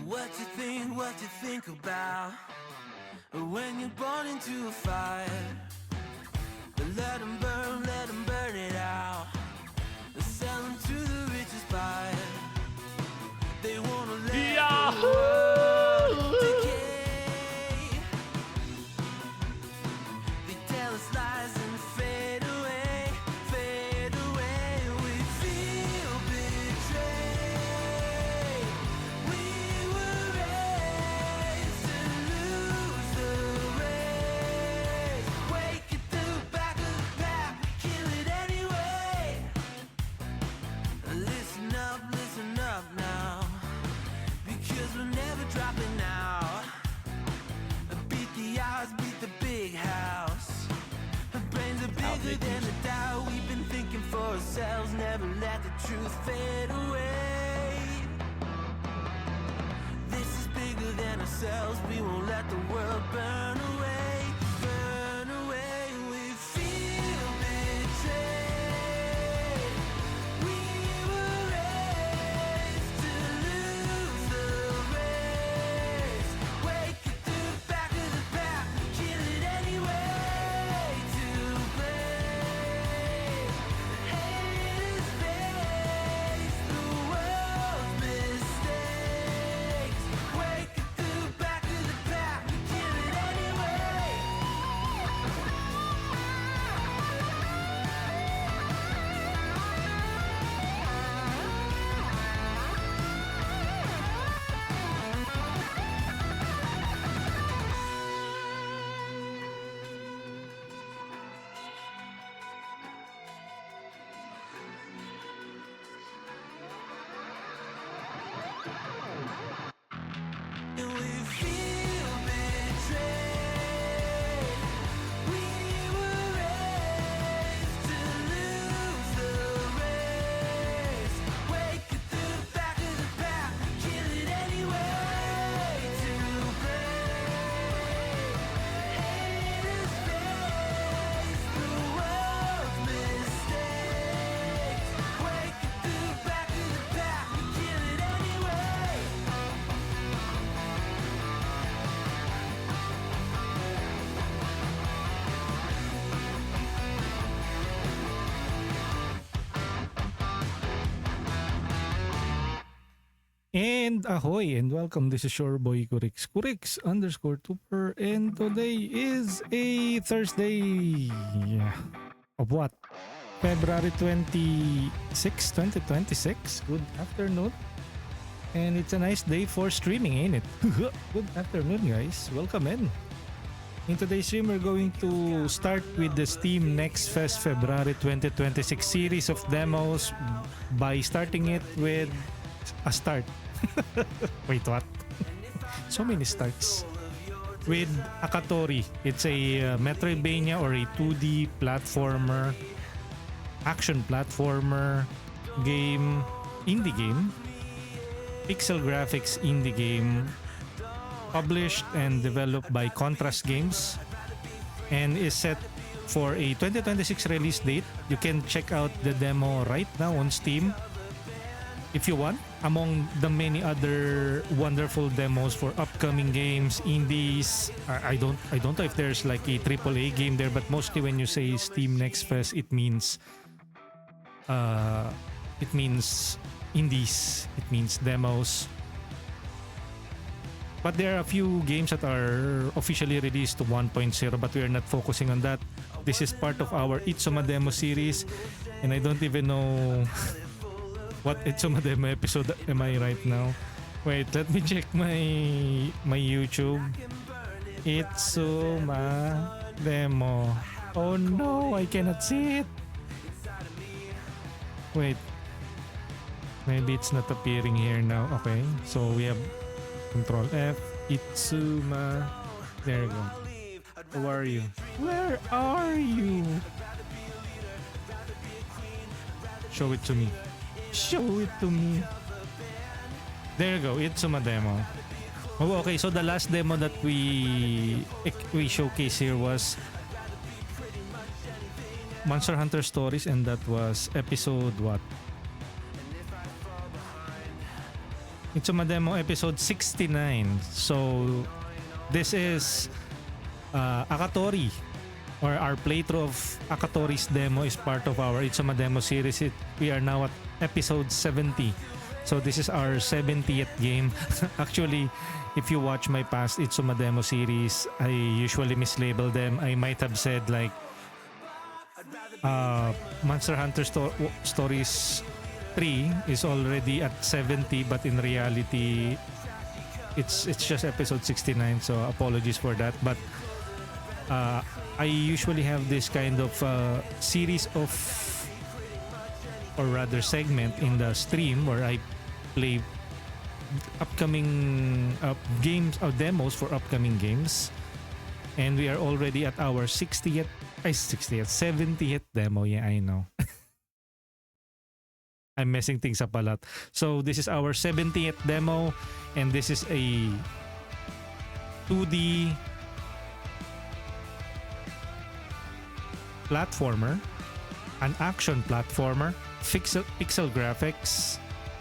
What you think about when you're born into a fire? Let them burn it out. Sell them to the richest buyer. They wanna let the world decay. They tell us lies and fade away, fade away. We feel betrayed. We were raised to lose the race. Wake at the back of the pack, kill it anyway. Listen up now, because we're never dropping out. Beat the odds, beat the big house. Our brains are bigger than the doubt. We've been thinking for ourselves, never let the truth fade away. This is bigger than ourselves, we won't let the world burn away, burn away. We feel betrayed. We were raised to lose the race. Wake at the back of the pack, kill it anyway. To blame, haters face the world's mistakes. Wake at the back of the pack, kill it anyway. And we feel betrayed. We were raised to lose the race. Wake at the back of the pack, kill it anyway. To blame, haters face the world's mistakes. Wake at the back of the pack, kill it anyway. And ahoy and welcome. This is your boy Kurix _Tupper, and today is a Thursday of what? February 26, 2026. Good afternoon. And it's a nice day for streaming, ain't it? Good afternoon, guys. Welcome in. In today's stream, we're going to start with the Steam Next Fest February 2026 series of demos by starting it with a start. Wait, what? So many starts. With Akatori. It's a Metroidvania or a 2D platformer, action platformer game, indie game, pixel graphics indie game, published and developed by Contrast Games, and is set for a 2026 release date. You can check out the demo right now on Steam if you want, among the many other wonderful demos for upcoming games, indies. I don't know if there's like a AAA game there, but mostly when you say Steam Next Fest, it means indies, it means demos. But there are a few games that are officially released to 1.0, but we are not focusing on that. This is part of our ItsumaDEMO series, and I don't even know what ItsumaDEMO episode am I right now. Wait, let me check my YouTube. ItsumaDEMO. Oh no, I cannot see it. Wait. Maybe it's not appearing here now. Okay, so we have Control F, Itsuma. There you go. Who are you? Where are you? Show it to me. Show it to me. There you go. ItsumaDEMO. Oh, okay. So the last demo that we showcased here was Monster Hunter Stories, and that was episode what? ItsumaDEMO episode 69. So this is Akatori, or our playthrough of Akatori's demo is part of our ItsumaDEMO series. We are now at episode 70. So this is our 70th game. Actually, if you watch my past ItsumaDEMO series, I usually mislabel them. I might have said like Monster Hunter Stories 3 is already at 70, but in reality it's just episode 69, so apologies for that. But I usually have this kind of series of, or rather segment in the stream where I play upcoming games or demos for upcoming games, and we are already at our 70th demo. Yeah, I know. I'm messing things up a lot. So this is our 70th demo, and this is a 2D platformer, an action platformer, pixel graphics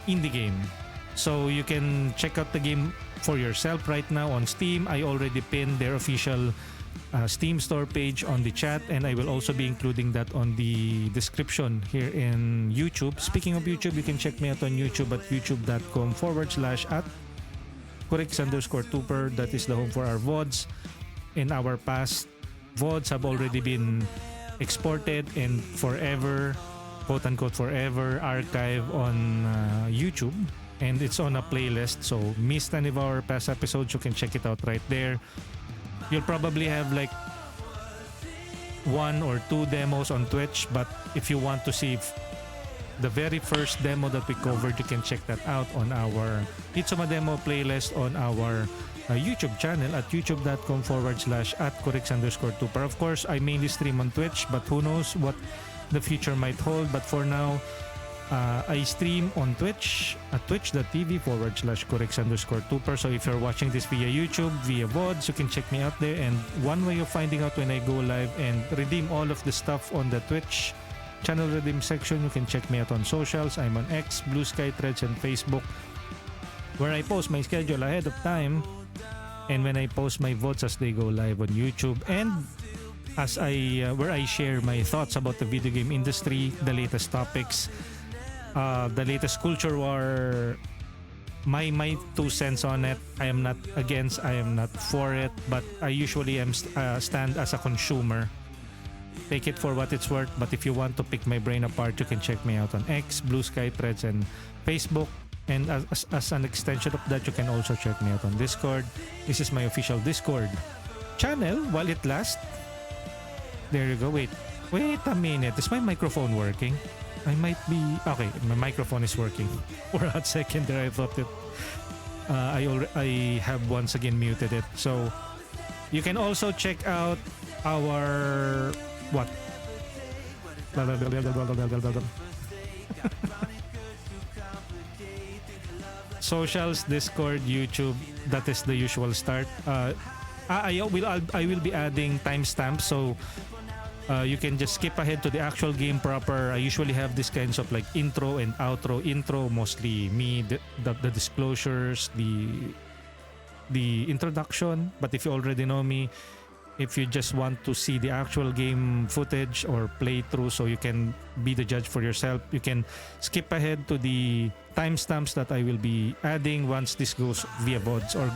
indie game. So you can check out the game for yourself right now on Steam. I already pinned their official Steam store page on the chat, and I will also be including that on the description here in YouTube. Speaking of YouTube, you can check me out on YouTube at youtube.com/@Kurix_Tuper. That is the home for our VODs. And our past VODs have already been exported and forever, quote unquote forever, archive on YouTube. And it's on a playlist, so missed any of our past episodes, you can check it out right there. You'll probably have like 1 or 2 demos on Twitch, but if you want to see the very first demo that we covered, you can check that out on our ItsumaDEMO playlist on our YouTube channel at youtube.com/@Kurix_Tuper. Of course, I mainly stream on Twitch, but who knows what the future might hold. But for now, I stream on Twitch at twitch.tv/Kurix_Tuper. So if you're watching this via YouTube, via VODs, you can check me out there. And one way of finding out when I go live and redeem all of the stuff on the Twitch channel redeem section, you can check me out on socials. I'm on X, Blue Sky, Threads, and Facebook, where I post my schedule ahead of time, and when I post my VODs as they go live on YouTube, and as where I share my thoughts about the video game industry, the latest topics, the latest culture war, my 2 cents on it. I am not against, I am not for it, but I usually stand as a consumer. Take it for what it's worth, but if you want to pick my brain apart, you can check me out on X, Blue Sky, Threads, and Facebook. And as an extension of that, you can also check me out on Discord. This is my official Discord channel while it lasts. There you go. Wait a minute. Is my microphone working? I might be... Okay, my microphone is working. For a hot second there, I thought that I have once again muted it. So you can also check out our... What? Socials, Discord, YouTube. That is the usual start. I will be adding timestamps, so you can just skip ahead to the actual game proper. I usually have these kinds of like intro and outro. Intro, mostly me, the disclosures, the introduction. But if you already know me, if you just want to see the actual game footage or playthrough, so you can be the judge for yourself, you can skip ahead to the timestamps that I will be adding once this goes via VODs or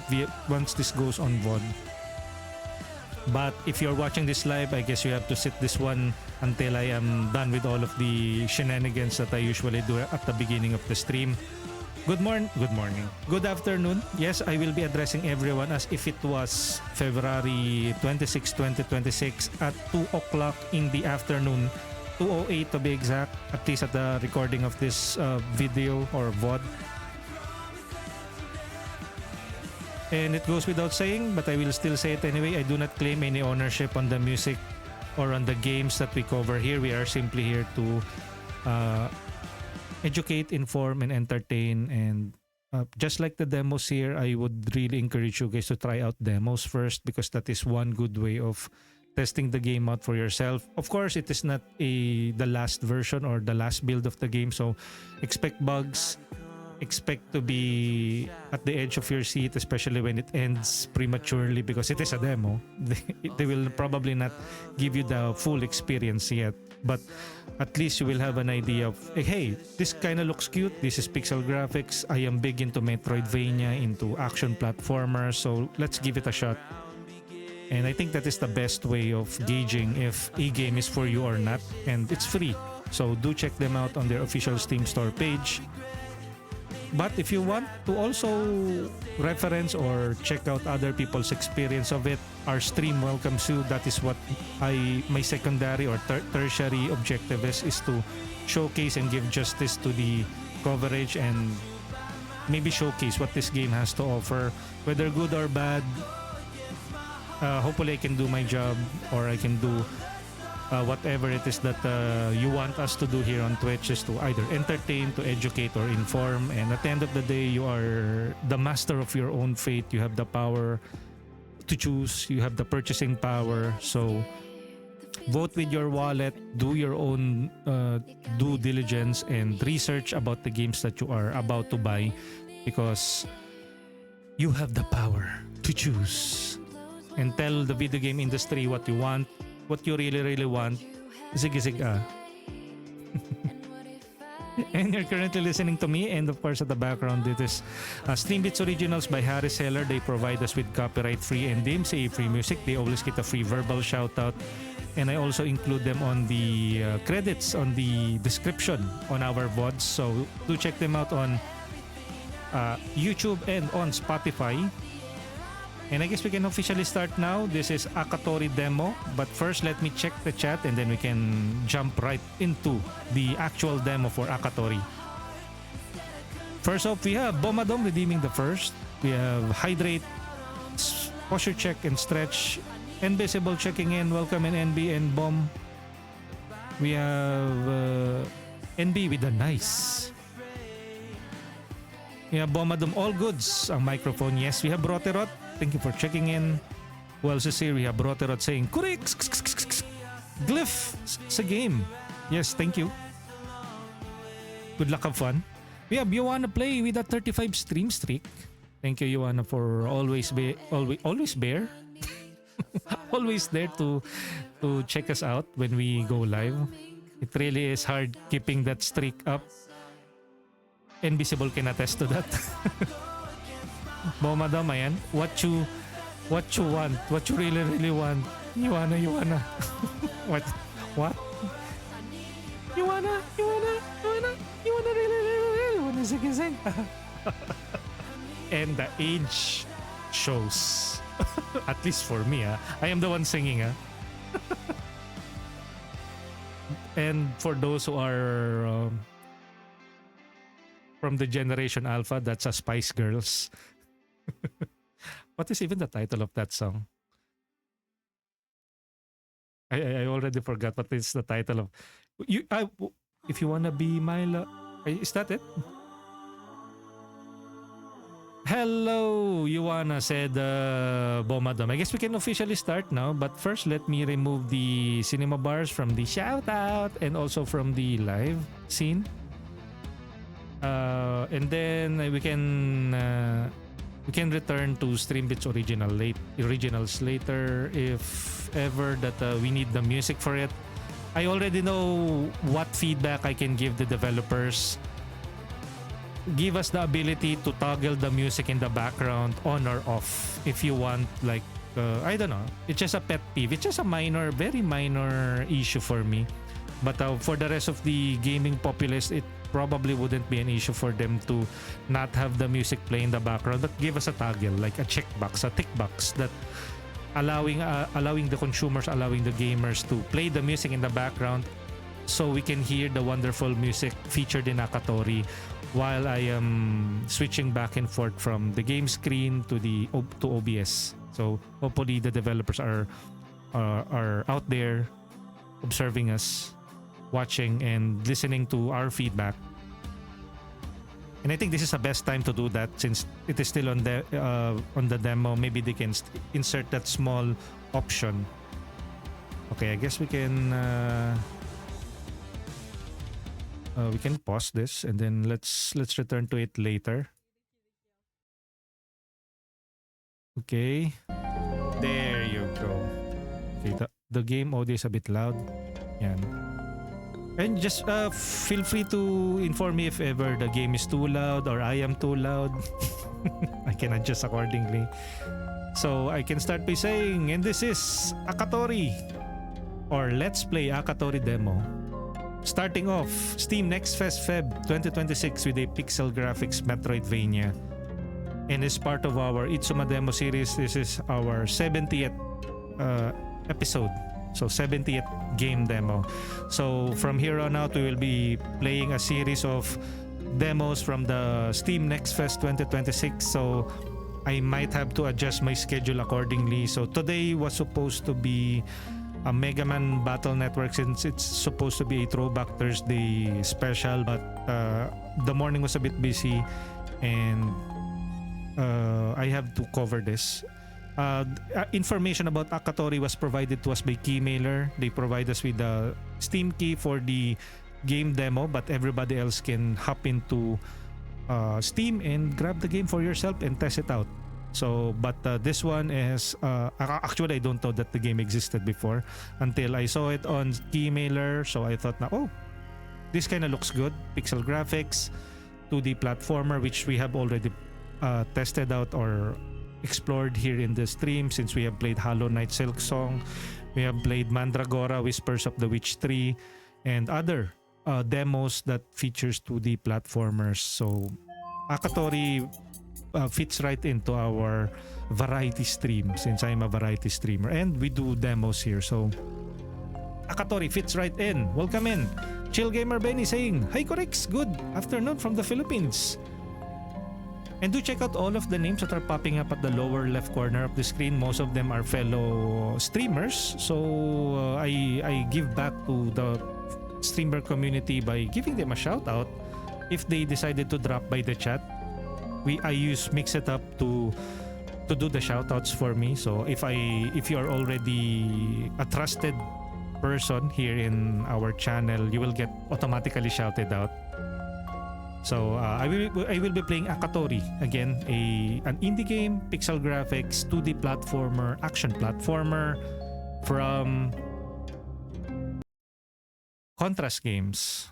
once this goes on VOD. But if you're watching this live, I guess you have to sit this one until I am done with all of the shenanigans that I usually do at the beginning of the stream. Good morning. Good afternoon. Yes, I will be addressing everyone as if it was February 26, 2026 at 2 o'clock in the afternoon. 2:08 to be exact, at least at the recording of this video or VOD. And it goes without saying, but I will still say it anyway, I do not claim any ownership on the music or on the games that we cover here. We are simply here to educate, inform, and entertain. And just like the demos here, I would really encourage you guys to try out demos first, because that is one good way of testing the game out for yourself. Of course, it is not the last version or the last build of the game, so expect bugs, expect to be at the edge of your seat, especially when it ends prematurely because it is a demo. They will probably not give you the full experience yet, but at least you will have an idea of, hey, this kind of looks cute. This is pixel graphics. I am big into Metroidvania, into action platformers, so let's give it a shot. And I think that is the best way of gauging if a game is for you or not, and it's free. So do check them out on their official Steam store page. But if you want to also reference or check out other people's experience of it, our stream welcomes you. That is what my secondary or tertiary objective is to showcase and give justice to the coverage and maybe showcase what this game has to offer, whether good or bad. Hopefully I can do my job, or I can do whatever it is that you want us to do here on Twitch, is to either entertain, to educate, or inform. And at the end of the day, you are the master of your own fate. You have the power to choose. You have the purchasing power. So vote with your wallet, do your own due diligence, and research about the games that you are about to buy, because you have the power to choose. And tell the video game industry what you want, what you really want. Zig ah. And you're currently listening to me, and of course at the background it is Streambits Originals by Harry Seller. They provide us with copyright free and DMCA free music. They always get a free verbal shout out, and I also include them on the credits on the description on our VODs. So do check them out on YouTube and on Spotify. And I guess we can officially start now. This is Akatori demo. But first, let me check the chat, and then we can jump right into the actual demo for Akatori. First off, we have Bomadom redeeming the first. We have Hydrate, Posture Check and Stretch, Invisible checking in. Welcome in NB and Bomb. We have NB with a nice. We have Bomadom, all goods. Ang microphone, yes. We have Broterot. Thank you for checking in. Who else is here? We have Broterot saying, Kurik! Glyph sa game. Yes, thank you. Good luck, have fun. We have Joanna Play with a 35 stream streak. Thank you, Joanna, for always there. Always there to check us out when we go live. It really is hard keeping that streak up. Invisible can attest to that. Bomadam, ayan. What you want, what you really want. You wanna. What? You wanna really wanna sing. And the age shows. At least for me, I am the one singing, And for those who are from the Generation Alpha, that's a Spice Girls. What is even the title of that song? I already forgot what is the title of you. If you wanna be my love, is that it? Hello, Yuana, said Bomadam. I guess we can officially start now, but first let me remove the cinema bars from the shout out and also from the live scene. And then we can return to Streambits originals later if ever that we need the music for it. I already know what feedback I can give the developers. Give us the ability to toggle the music in the background on or off if you want, like I don't know. It's just a pet peeve. It's just a very minor issue for me. But for the rest of the gaming populace, it probably wouldn't be an issue for them to not have the music play in the background, but give us a toggle, like a checkbox, a tick box that allowing the consumers, allowing the gamers to play the music in the background, so we can hear the wonderful music featured in Akatori while I am switching back and forth from the game screen to OBS. So hopefully the developers are out there observing us, watching and listening to our feedback. And I think this is the best time to do that since it is still on the demo. Maybe they can insert that small option. Okay, I guess we can We can pause this and then let's return to it later. Okay. There you go. Okay, the game audio is a bit loud. Yan. And just feel free to inform me if ever the game is too loud or I am too loud. I can adjust accordingly. So I can start by saying, and this is Akatori, or Let's Play Akatori demo. Starting off, Steam Next Fest Feb 2026 with a pixel graphics Metroidvania. And as part of our ItsumaDEMO series, this is our 70th episode. So 70th game demo. So from here on out, we will be playing a series of demos from the Steam Next Fest 2026. So I might have to adjust my schedule accordingly. So today was supposed to be a Mega Man Battle Network since it's supposed to be a Throwback Thursday special. But the morning was a bit busy and I have to cover this. Information about Akatori was provided to us by Keymailer. They provide us with the Steam key for the game demo, but everybody else can hop into Steam and grab the game for yourself and test it out. So, but this one is actually I don't know that the game existed before until I saw it on Keymailer. So I thought, oh, this kind of looks good. Pixel graphics, 2D platformer, which we have already tested out or explored here in the stream since we have played Hollow Knight Silk Song, we have played Mandragora Whispers of the Witch 3, and other demos that features 2D platformers. So Akatori fits right into our variety stream since I'm a variety streamer and we do demos here. So Akatori fits right in. Welcome in. Chill Gamer Benny saying, "Hi Corix, good afternoon from the Philippines." And do check out all of the names that are popping up at the lower left corner of the screen. Most of them are fellow streamers. So I give back to the streamer community by giving them a shout out if they decided to drop by the chat. I use Mixitup to do the shout outs for me. So if you are already a trusted person here in our channel, you will get automatically shouted out. So I will be playing Akatori again, an indie game, pixel graphics, 2D platformer, action platformer from Contrast Games,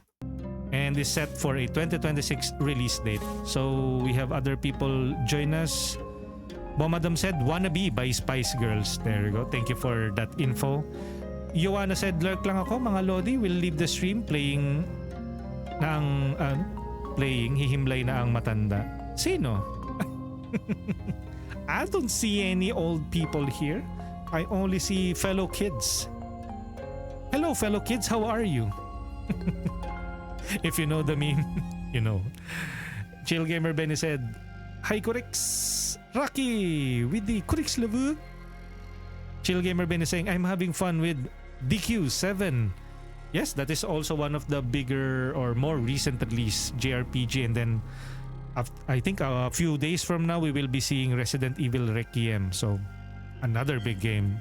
and is set for a 2026 release date. So we have other people join us. Bomadam said, "Wannabe by Spice Girls." There you go. Thank you for that info. Joanna said, "Lurk lang ako mga Lodi. Will leave the stream playing hihimlay na ang matanda." Sino? I don't see any old people here. I only see fellow kids. Hello fellow kids, how are you? If you know the meme, you know. Chill Gamer Benny said, "Hi Corix, Rocky with the Corix Levu." Chill Gamer Benny saying, "I'm having fun with DQ7. Yes, that is also one of the bigger or more recent release JRPG, and then I think a few days from now we will be seeing Resident Evil Requiem, so another big game.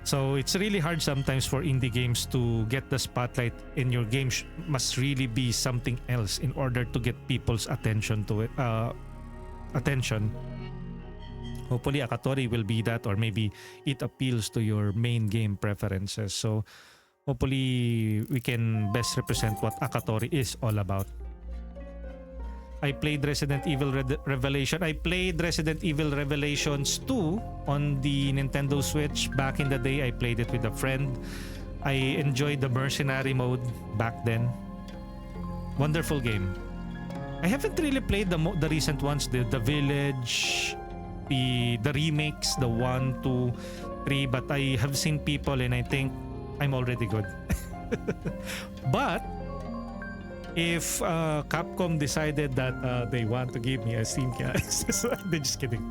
So it's really hard sometimes for indie games to get the spotlight, and your game must really be something else in order to get people's attention to it. Hopefully Akatori will be that, or maybe it appeals to your main game preferences. So hopefully we can best represent what Akatori is all about. I played Resident Evil Revelation. I played Resident Evil Revelations 2 on the Nintendo Switch. Back in the day, I played it with a friend. I enjoyed the mercenary mode back then. Wonderful game. I haven't really played the recent ones, the Village, the remakes, the 1, 2, 3, but I have seen people and I think I'm already good. But if Capcom decided that they want to give me a Steam key, they're just kidding.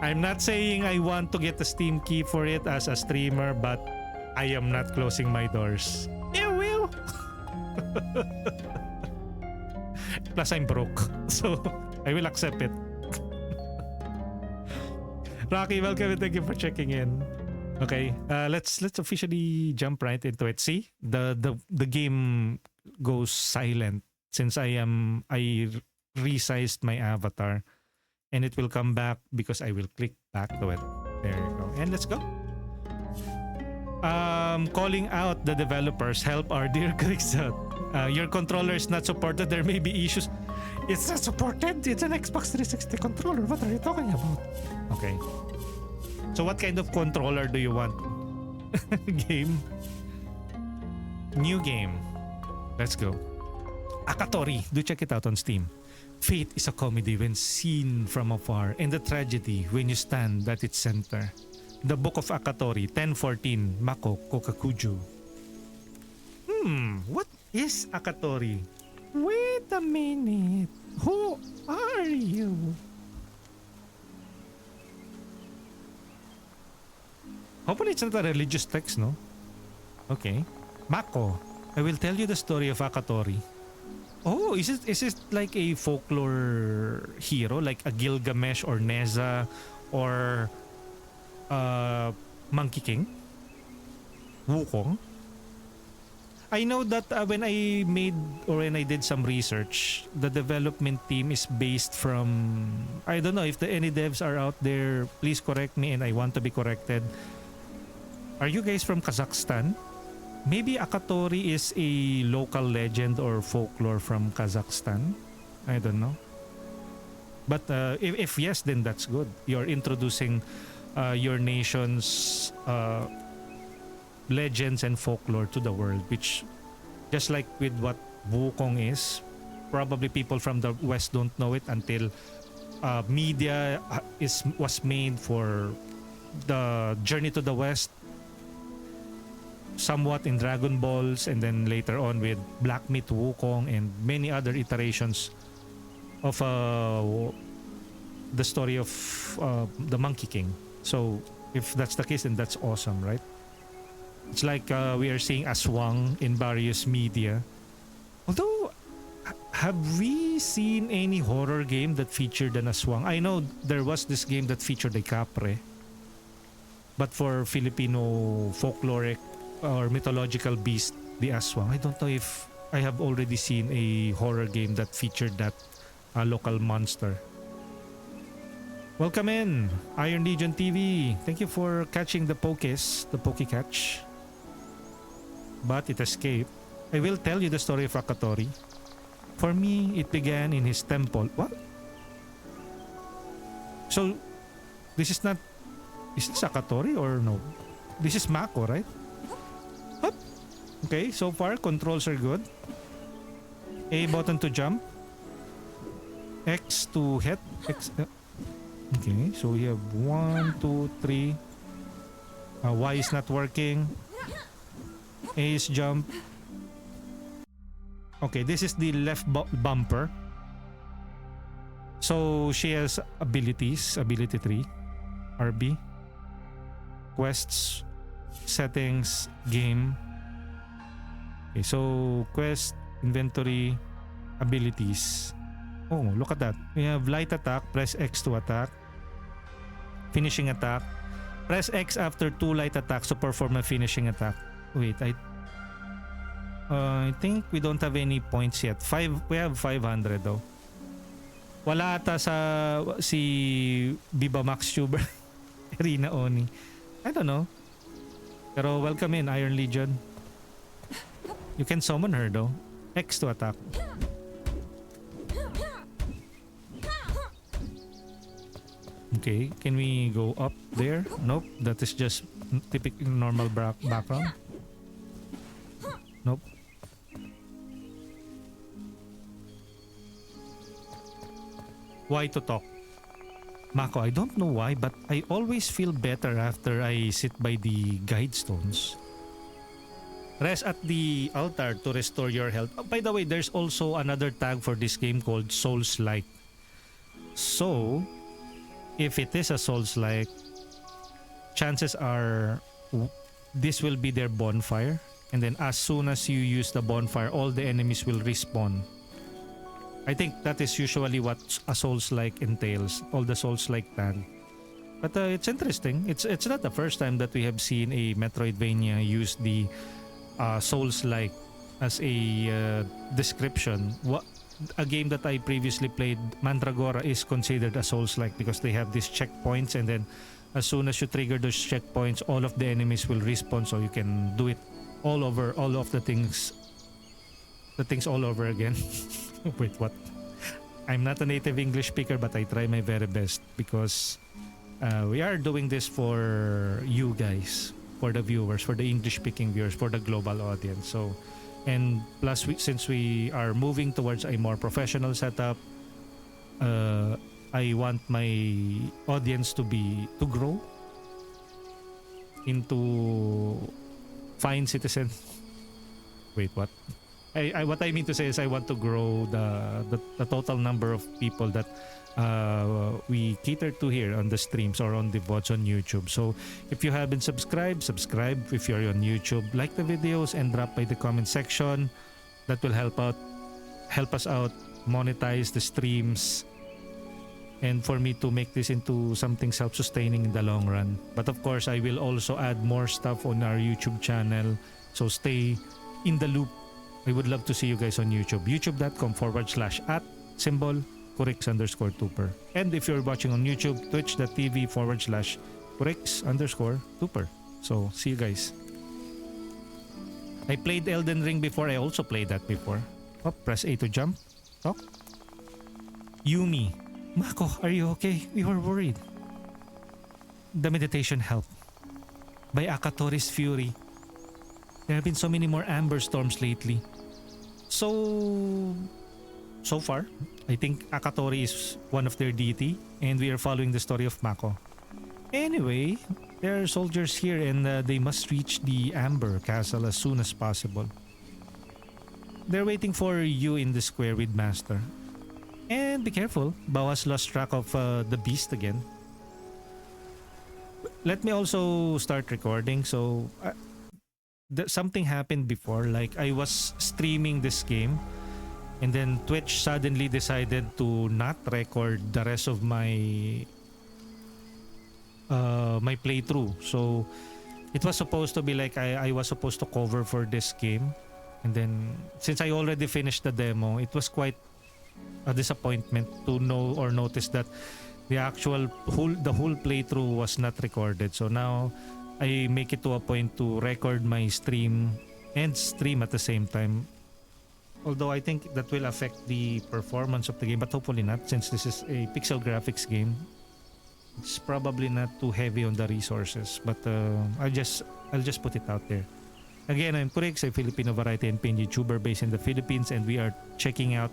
I'm not saying I want to get a Steam key for it as a streamer, but I am not closing my doors. You will. Plus I'm broke, so I will accept it. Rocky, welcome and thank you for checking in. Okay, let's officially jump right into it. See, the game goes silent since I resized my avatar, and it will come back because I will click back to it. There you go. And let's go. Calling out the developers, help our dear critics out. Your controller is not supported. There may be issues. It's not supported. It's an Xbox 360 controller. What are you talking about? Okay. So what kind of controller do you want? Game. New game. Let's go. Akatori. Do check it out on Steam. Fate is a comedy when seen from afar, and the tragedy when you stand at its center. The Book of Akatori, 1014, Mako Kokakuju. What is Akatori? Wait a minute. Who are you? Hopefully it's not a religious text, no? Okay. Mako, I will tell you the story of Akatori. Oh, is it like a folklore hero, like a Gilgamesh or Neza or Monkey King? Wukong? I know that when I did some research, the development team is based from, I don't know if any devs are out there, please correct me and I want to be corrected. Are you guys from Kazakhstan? Maybe Akatori is a local legend or folklore from Kazakhstan. I don't know. But if yes, then that's good. You're introducing your nation's legends and folklore to the world, which, just like with what Wukong is, probably people from the West don't know it until media was made for the Journey to the West, somewhat in Dragon Balls, and then later on with Black Myth Wukong and many other iterations of the story of the Monkey King. So if that's the case, then that's awesome, right? It's like we are seeing Aswang in various media. Although, have we seen any horror game that featured an Aswang? I know there was this game that featured a Capre. But for Filipino folkloric or mythological beast, the Aswang, I don't know if I have already seen a horror game that featured that local monster. Welcome in, Iron Legion TV. Thank you for catching the Pokés, the Pokecatch. But it escaped. I will tell you the story of Akatori. For me, it began in his temple. What? So, this is not... Is this Akatori or no? This is Mako, right? Up. Okay, so far, controls are good. A button to jump. X to hit. X... okay, so we have 1, 2, 3. Y is not working. A is jump. Okay, this is the left bumper. So she has abilities. Ability 3. RB. Quests. Settings. Game. Okay, so quest. Inventory. Abilities. Oh, look at that. We have light attack. Press X to attack. Finishing attack. Press X after 2 light attacks to perform a finishing attack. Wait, I think we don't have any points yet. We have 500 though. Wala ata si Biba Max Tuber. Irina Oni. I don't know. Pero welcome in, Iron Legion. You can summon her though. X to attack. Okay, can we go up there? Nope, that is just typical normal background. Nope. Why to talk? Mako, I don't know why, but I always feel better after I sit by the guide stones. Rest at the altar to restore your health. Oh, by the way, there's also another tag for this game called Souls-like. So, if it is a Souls-like, chances are this will be their bonfire. And then as soon as you use the bonfire, all the enemies will respawn. I think that is usually what a Souls-like entails. All the Souls-like tag. But it's interesting. It's not the first time that we have seen a Metroidvania use the Souls-like as a description, a game that I previously played, Mandragora, is considered a Souls-like because they have these checkpoints, and then as soon as you trigger those checkpoints, all of the enemies will respawn, so you can do it all over, all of the things all over again. Wait, what? I'm not a native English speaker, but I try my very best because we are doing this for you guys, for the viewers, for the English-speaking viewers, for the global audience. So, and plus, since we are moving towards a more professional setup, I want my audience to grow into fine citizens. Wait, what? What I mean to say is I want to grow the total number of people that we cater to here on the streams or on the VODs on YouTube. So if you haven't subscribed, subscribe. If you're on YouTube, like the videos and drop by the comment section. That will help us out monetize the streams, and for me to make this into something self-sustaining in the long run. But of course, I will also add more stuff on our YouTube channel. So stay in the loop. I would love to see you guys on YouTube. youtube.com/@Kurix_tuper. And if you're watching on YouTube, twitch.tv/Kurix_tuper. So see you guys. I played Elden Ring before. I also played that before. Oh, press A to jump. Talk. Yumi. Mako, are you okay? We were worried. The meditation helped. By Akatori's fury. There have been so many more amber storms lately. So far, I think Akatori is one of their deity, and we are following the story of Mako. Anyway, there are soldiers here, and they must reach the Amber Castle as soon as possible. They're waiting for you in the square with Master. And be careful, Bawas lost track of the beast again. Let me also start recording. So something happened before, like I was streaming this game, and then Twitch suddenly decided to not record the rest of my my playthrough. So it was supposed to be like I was supposed to cover for this game, and then since I already finished the demo, it was quite a disappointment to know or notice that the whole playthrough was not recorded. So now I make it to a point to record my stream and stream at the same time. Although I think that will affect the performance of the game, but hopefully not, since this is a pixel graphics game. It's probably not too heavy on the resources, but I'll just put it out there. Again, I'm Kurix, a Filipino variety and pain YouTuber based in the Philippines, and we are checking out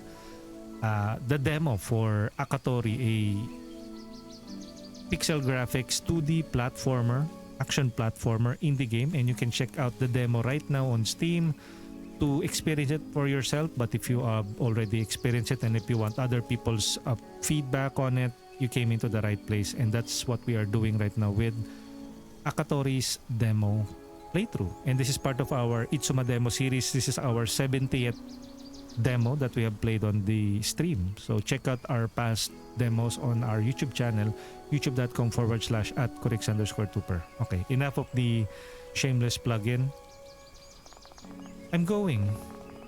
the demo for Akatori, a pixel graphics 2D platformer, action platformer indie game, and you can check out the demo right now on Steam to experience it for yourself. But if you have already experienced it, and if you want other people's feedback on it, you came into the right place, and that's what we are doing right now with Akatori's demo playthrough. And this is part of our ItsumaDEMO series. This is our 70th demo that we have played on the stream. So check out our past demos on our YouTube channel, youtube.com/@Kurix_tuper. Okay, enough of the shameless plug-in. I'm going.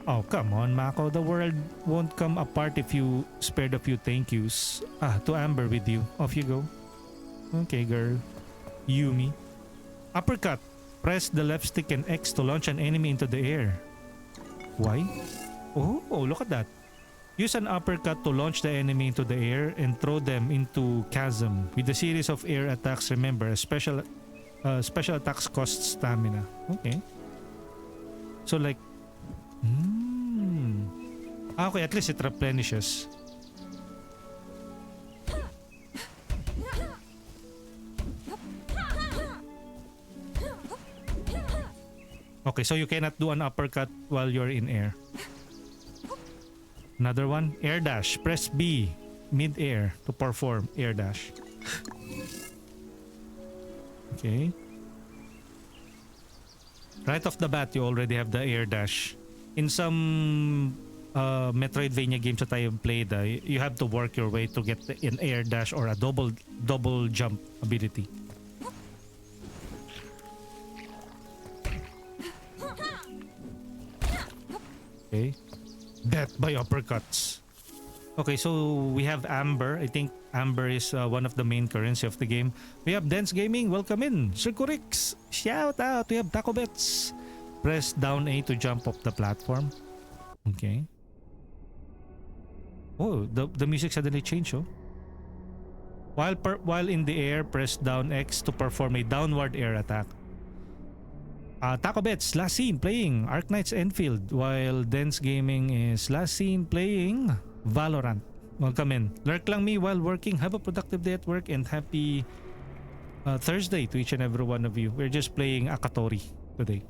Oh, come on, Mako. The world won't come apart if you spared a few thank yous. To Amber with you. Off you go. Okay, girl. Yumi. Uppercut. Press the left stick and X to launch an enemy into the air. Why? Oh, look at that. Use an uppercut to launch the enemy into the air and throw them into chasm. With a series of air attacks, remember, special attacks cost stamina. Okay. So like... Okay, at least it replenishes. Okay, so you cannot do an uppercut while you're in air. Another one, air dash. Press B mid-air to perform air dash. Okay. Right off the bat, you already have the air dash. In some Metroidvania games that I have played, you have to work your way to get an air dash or a double jump ability. Okay. Death by uppercuts. Okay, so we have Amber. I think Amber is one of the main currency of the game. We have Dense Gaming. Welcome in. Circurix. Shout out. We have Taco Bets. Press down A to jump off the platform. Okay. Oh, the music suddenly changed, oh. While in the air, press down X to perform a downward air attack. Taco Bets, last scene playing Arknight's Enfield, while Dense Gaming is last scene playing Valorant. Welcome in. Lurk lang me while working. Have a productive day at work and happy Thursday to each and every one of you. We're just playing Akatori today.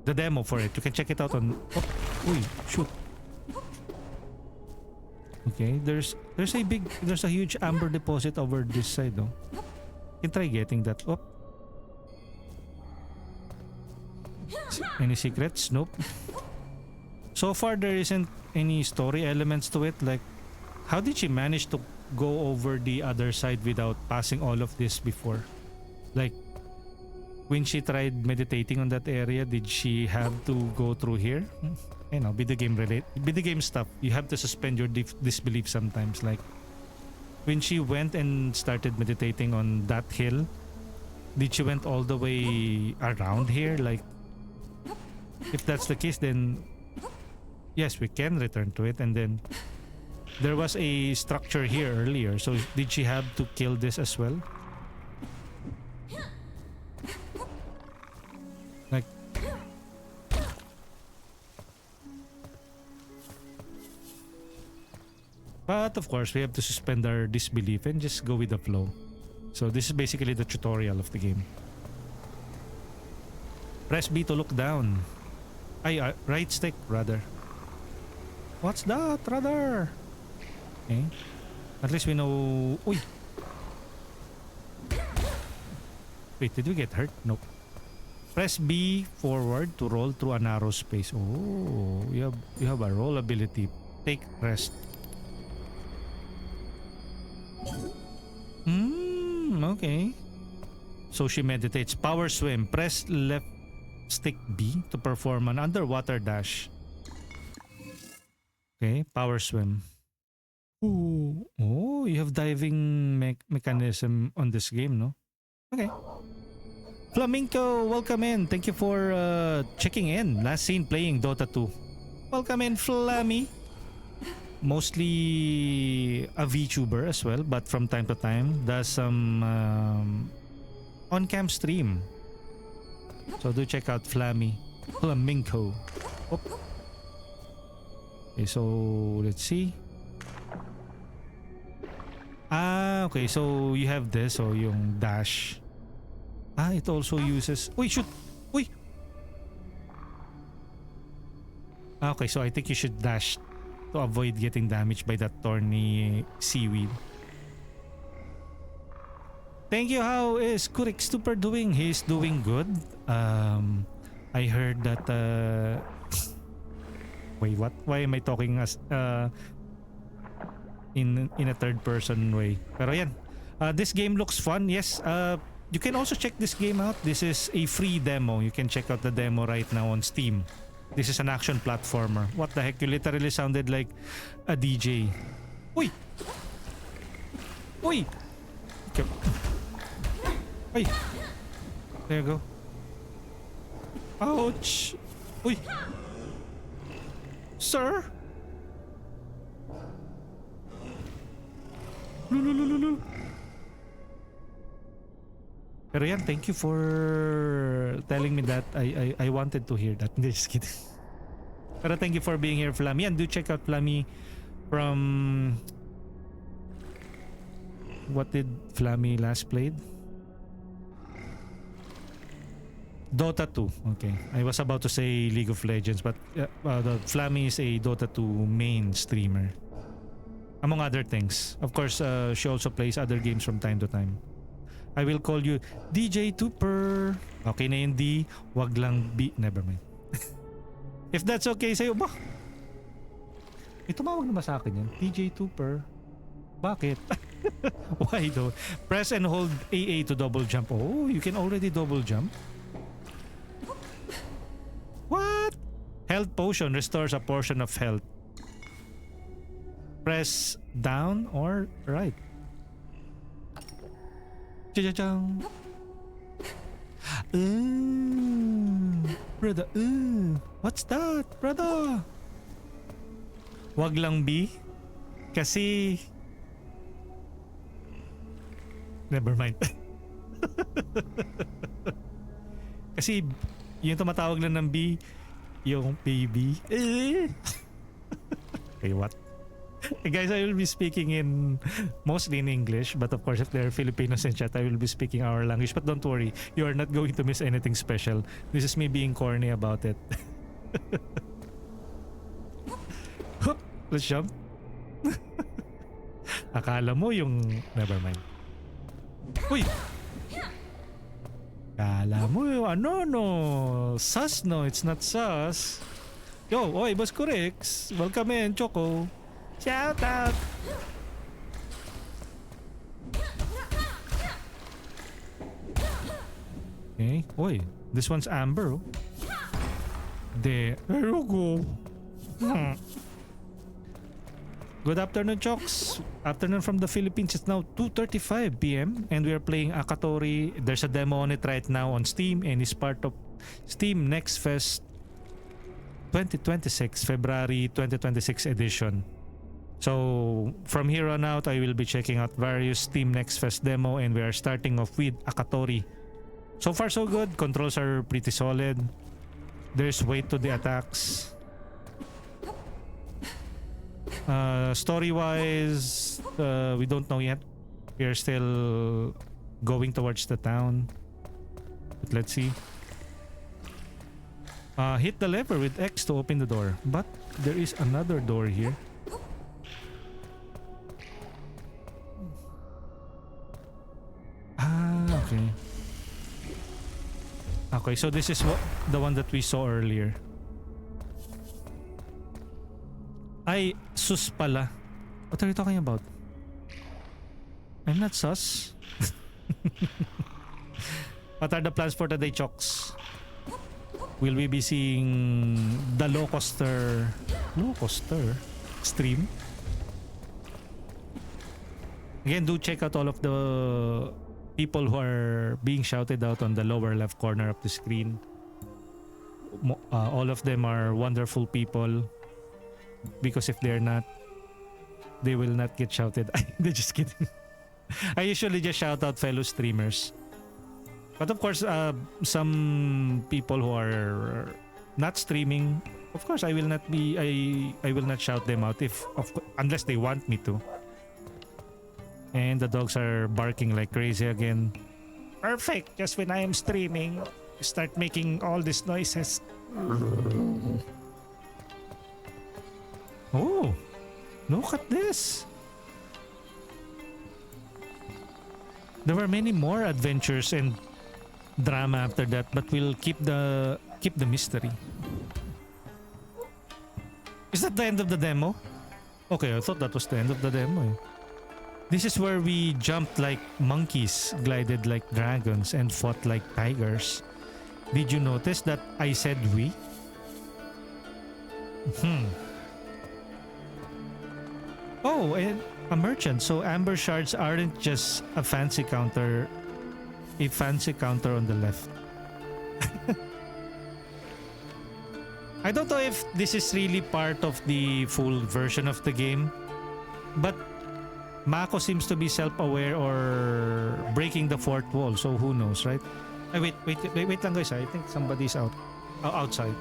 The demo for it. You can check it out on... Oh, uy, shoot. Okay, there's a huge amber deposit over this side, though. You can try getting that. Oh. Any secrets? Nope. So far, there isn't any story elements to it. Like, how did she manage to go over the other side without passing all of this before? Like, when she tried meditating on that area, did she have to go through here? You know, video game stuff. You have to suspend your disbelief sometimes. Like, when she went and started meditating on that hill, did she went all the way around here? Like, if that's the case, then yes, we can return to it. And then there was a structure here earlier. So did she have to kill this as well? Like, but of course, we have to suspend our disbelief and just go with the flow. So this is basically the tutorial of the game. Press B to look down. Right stick, rather. What's that, rather? Okay. At least we know... Uy! Wait, did we get hurt? Nope. Press B forward to roll through a narrow space. Oh, you have a roll ability. Take rest. Okay. So she meditates. Power swim. Press left stick B to perform an underwater dash. Okay, power swim. Ooh. Oh, you have diving mechanism on this game, no? Okay. Flamenco, welcome in. Thank you for checking in. Last seen playing Dota 2. Welcome in, Flammy. Mostly a VTuber as well, but from time to time does some on-cam stream. So do check out Flammy. Flamenco. Oh. Okay, so let's see. Okay, so you have this, so yung dash. It also uses... Uy, shoot! Uy! Okay, so I think you should dash to avoid getting damaged by that thorny seaweed. Thank you. How is Kurik Super doing? He's doing good. I heard that... Wait, what? Why am I talking as... in a third person way? Pero yan. This game looks fun. Yes. You can also check this game out. This is a free demo. You can check out the demo right now on Steam. This is an action platformer. What the heck? You literally sounded like a DJ. Uy! Uy! Okay. Uy! There you go. Ouch! Uy! Sir? No. Pero yan, thank you for telling me that. I wanted to hear that. Just kidding. Pero thank you for being here, Flammy. And do check out Flammy from... What did Flammy last played? Dota 2. Okay. I was about to say League of Legends, but Flammy is a Dota 2 main streamer. Among other things. Of course, she also plays other games from time to time. I will call you DJ Tupper. Okay na yung D. Wag lang B. Never mind. If that's okay sa'yo, ba? May tumawag na ba sa akin yan? DJ Tupper. Bakit? Why though? Press and hold AA to double jump. Oh, you can already double jump? What? Health potion restores a portion of health. Press down or right. Cha-cha-chang. Brother, what's that, brother? Wag lang B. Kasi... Never mind. Kasi yung tumatawag lang ng B, yung baby. Okay, what? Hey guys, I will be speaking in mostly in English, but of course if there are Filipinos in chat, I will be speaking our language. But don't worry, you are not going to miss anything special. This is me being corny about it. Let's jump. Akala mo yung... Never mind. Uy! Akala mo yung ano no? Sus no, it's not sus. Yo, oy, Boss Kurix. Welcome in, Choco. Shout out! Okay. Oy, this one's Amber. Oh. There you go. Good afternoon, Chokes. Afternoon from the Philippines. It's now 2:35 p.m. and we are playing Akatori. There's a demo on it right now on Steam and it's part of Steam Next Fest 2026, February 2026 edition. So from here on out, I will be checking out various Steam Next Fest demo and we are starting off with Akatori. So far so good. Controls are pretty solid. There's weight to the attacks. Story-wise, we don't know yet. We are still going towards the town. But let's see. Hit the lever with X to open the door. But there is another door here. Okay. Okay, so this is the one that we saw earlier. Ay, sus pala. What are you talking about? I'm not sus. What are the plans for today, Chokes? Will we be seeing the Locuster stream? Again, do check out all of the people who are being shouted out on the lower left corner of the screen. All of them are wonderful people. Because if they're not, they will not get shouted. They're just kidding. I usually just shout out fellow streamers. But of course, some people who are not streaming, of course, I will not shout them out unless they want me to. And the dogs are barking like crazy again. Perfect. Just when I am streaming, start making all these noises. Oh, look at this. There were many more adventures and drama after that, but we'll keep the mystery. Is that the end of the demo? Okay, I thought that was the end of the demo. This is where we jumped like monkeys, glided like dragons, and fought like tigers. Did you notice that I said we? Oh, and a merchant. So amber shards aren't just a fancy counter on the left. I don't know if this is really part of the full version of the game, but Mako seems to be self-aware or breaking the fourth wall, so who knows, right? Wait lang guys, I think somebody's outside.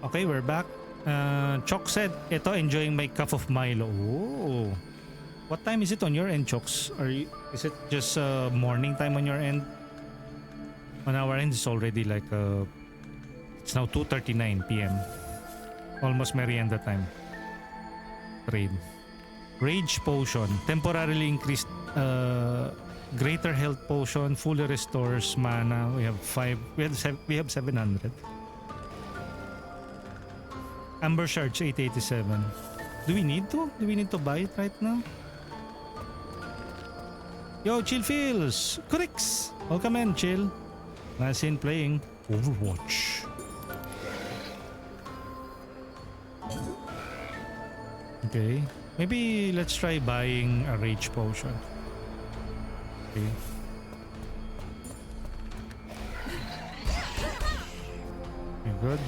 Okay, we're back. Chok said, ito, enjoying my cup of Milo. Oh. What time is it on your end, Choks? Is it just morning time on your end? On our end, it's already like, it's now 2:39 p.m. Almost merienda time. Trade. Rage potion. Temporarily increased, greater health potion. Fully restores mana. We have 5. We have 700. Amber Shards 887. Do we need to? Do we need to buy it right now? Yo, Chill Feels! Kurix! Welcome in, Chill. Nice in playing Overwatch. Okay. Maybe let's try buying a Rage Potion. Okay. Okay, good.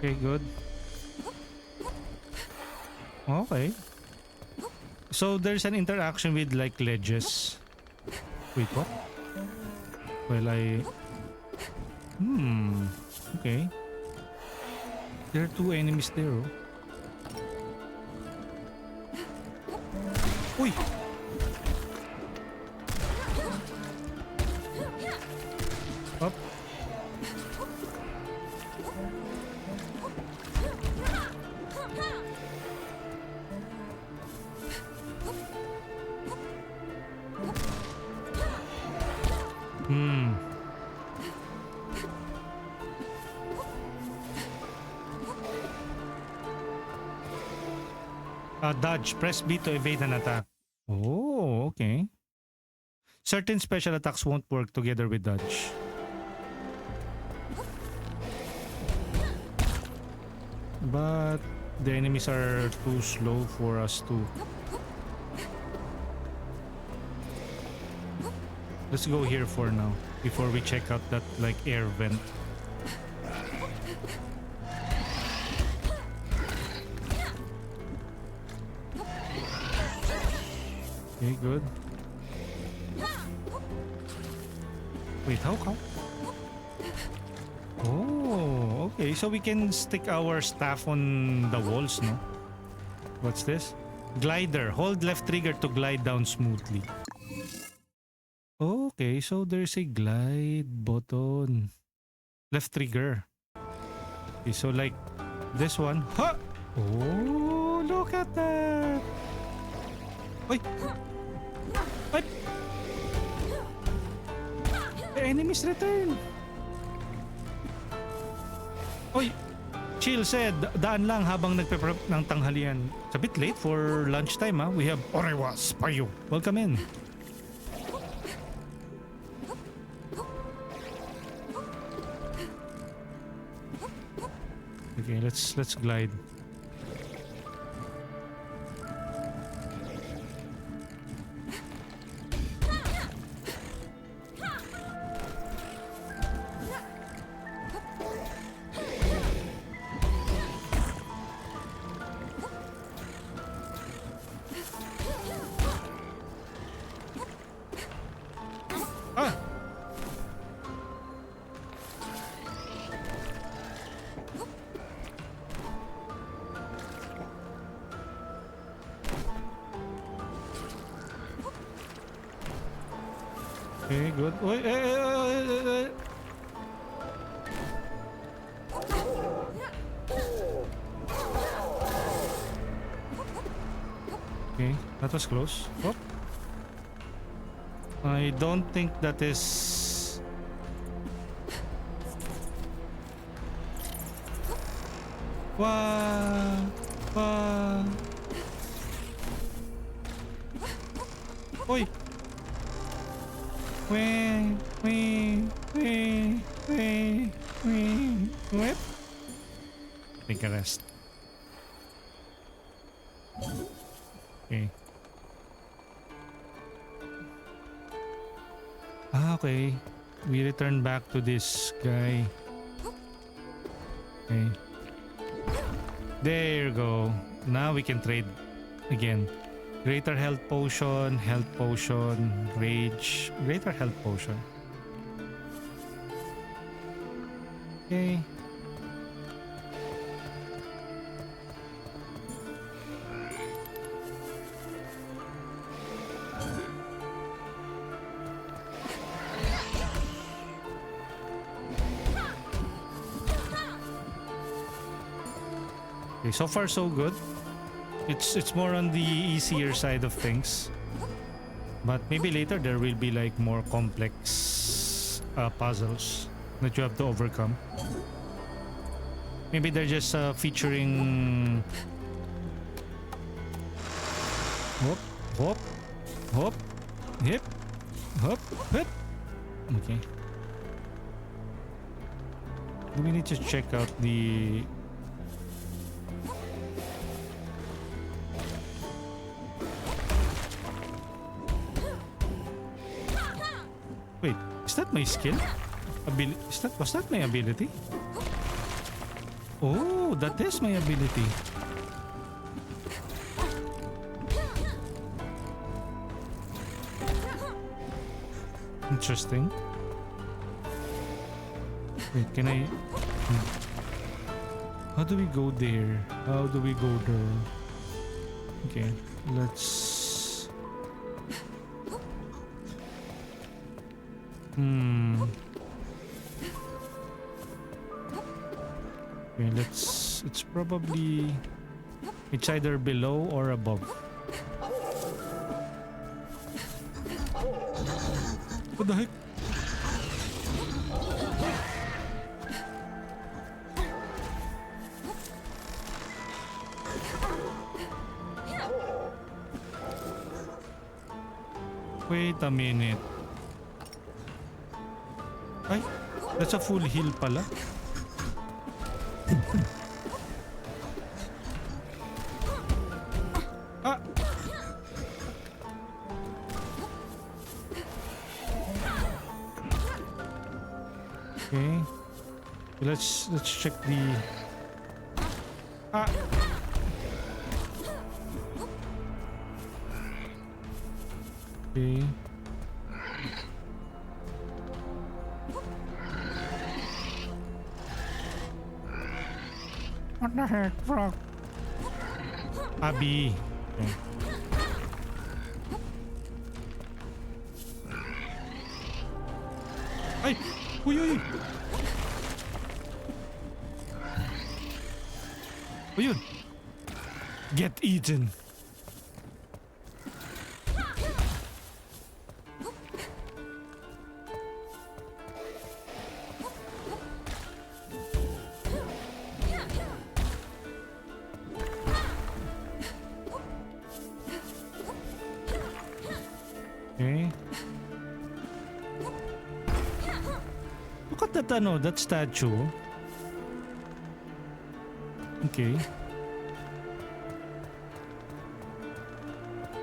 Okay, good. Okay. So there's an interaction with like ledges. Wait, what? Well, okay. There are 2 enemies there, oh. Uy! Up. Dodge. Press B to evade an attack. Oh, okay. Certain special attacks won't work together with dodge. But the enemies are too slow for us to... Let's go here for now, before we check out that like air vent. Okay, good. Wait, how come? Oh, okay. So we can stick our staff on the walls, no? What's this? Glider. Hold left trigger to glide down smoothly. Okay, so there's a glide button. Left trigger. Okay, so like this one. Ha! Oh, look at that! Oy! Oy! The enemies return! Oy! Chill said, daan lang habang nagpe-prep ng tanghalian. It's a bit late for lunchtime, ha? We have Orewas Payo. Welcome in. Okay, let's glide. Okay, good. Oy, Okay, that was close. Oh. I don't think that is... Wah! Wah! Oy! Wait. Take a rest. Okay. Okay. we return back to this guy. Okay. There you go. Now we can trade again. Greater health potion, rage, greater health potion. Okay. Okay, so far so good. It's more on the easier side of things. But maybe later there will be like more complex puzzles that you have to overcome. Maybe they're just featuring hop, hop, hop, hip, hop, hip. Okay. Do we need to check out the Wait, is that my skill? Was that my ability? Oh, that is my ability. Interesting. Wait, can I... How do we go there? How do we go there? Okay, let's... Okay, it's probably... It's either below or above. What the heck? Wait a minute. Ay, that's a full heal pala. Ah! Okay. Let's check the... Ah! Okay. What the heck, frog? Abby. Okay. Ay! Uy, uy! Uy, yun! Get eaten! Okay. Look at that, that statue. Okay.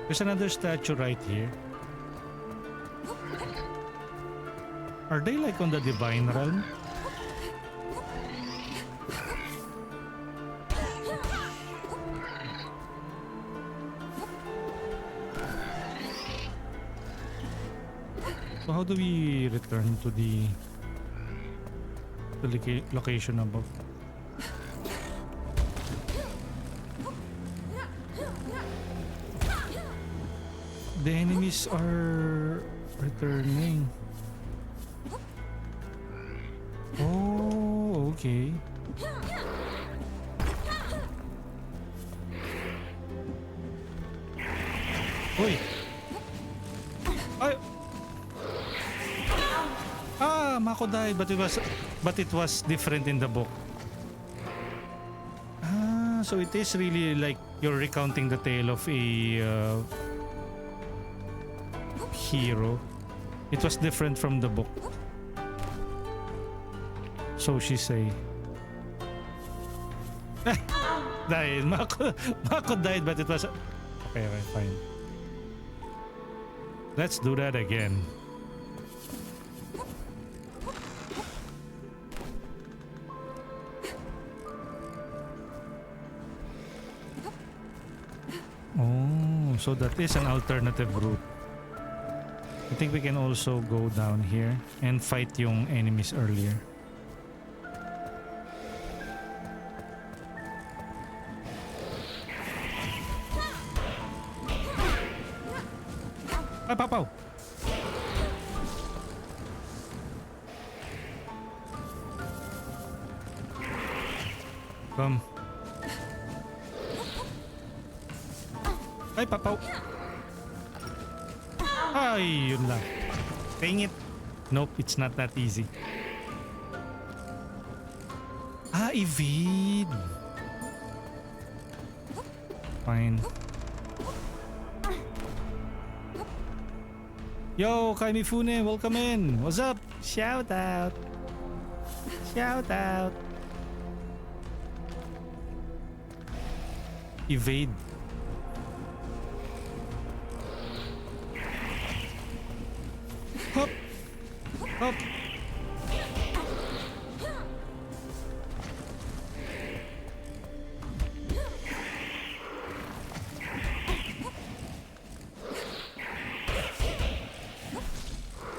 There's another statue right here. Are they like on the divine realm? So how do we return to the location above? The enemies are returning. Oh, okay. Oi! Ay! Mako died, but it was different in the book. So it is really like you're recounting the tale of a hero. It was different from the book. So she say. Died. Mako died, but it was... Okay, fine. Let's do that again. So that is an alternative route. I think we can also go down here and fight yung enemies earlier. Ay, papaw! Come. Ay, papaw! Ay, yun lang. Dang it. Nope, it's not that easy. Ah, evade. Fine. Yo, Kaimifune, welcome in. What's up? Shout out. Shout out. Evade. Hop. Hop.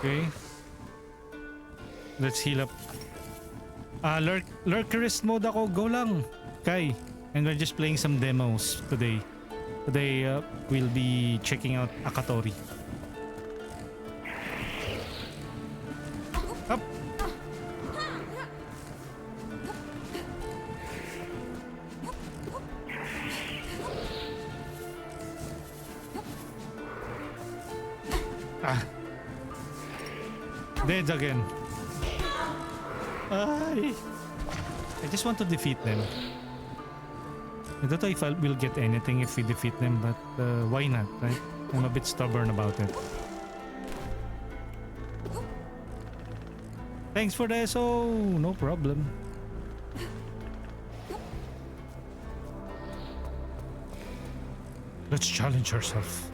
Okay. Let's heal up. Lurkerist mode ako. Go lang, Kai. And we're just playing some demos today. Today, we'll be checking out Akatori. Up. Ah. Dead again. Ay. I just want to defeat them. I don't know if we'll get anything if we defeat them, but why not, right? I'm a bit stubborn about it. Thanks for the SO. No problem. Let's challenge ourselves.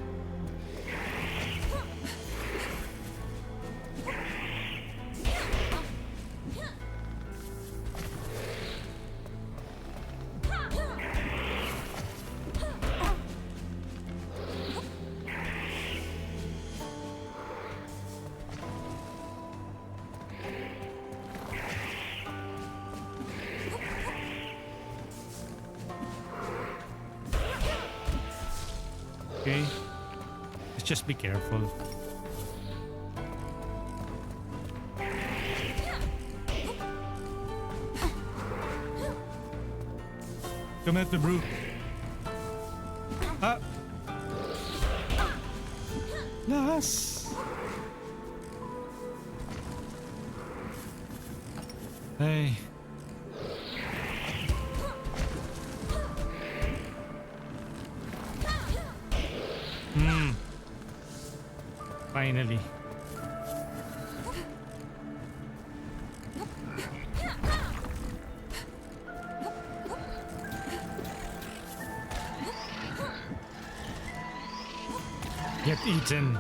Okay, let's just be careful. Come at me, bro. Ah! Nice! Hey. Finally. Get eaten.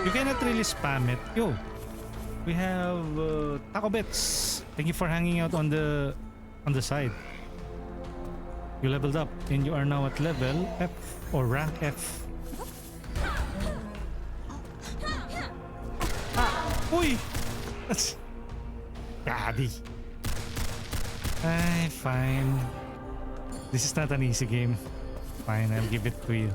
You cannot really spam it. Yo, we have Taco Bits. Thank you for hanging out on the side. You leveled up and you are now at level F or rank F. Ah, uy! That's daddy. Ay, fine. This is not an easy game. Fine, I'll give it to you.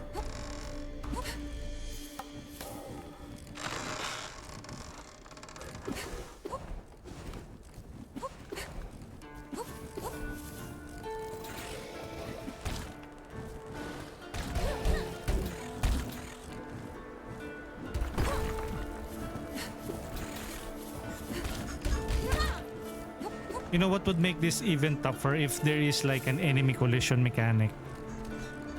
You know what would make this even tougher if there is like an enemy collision mechanic.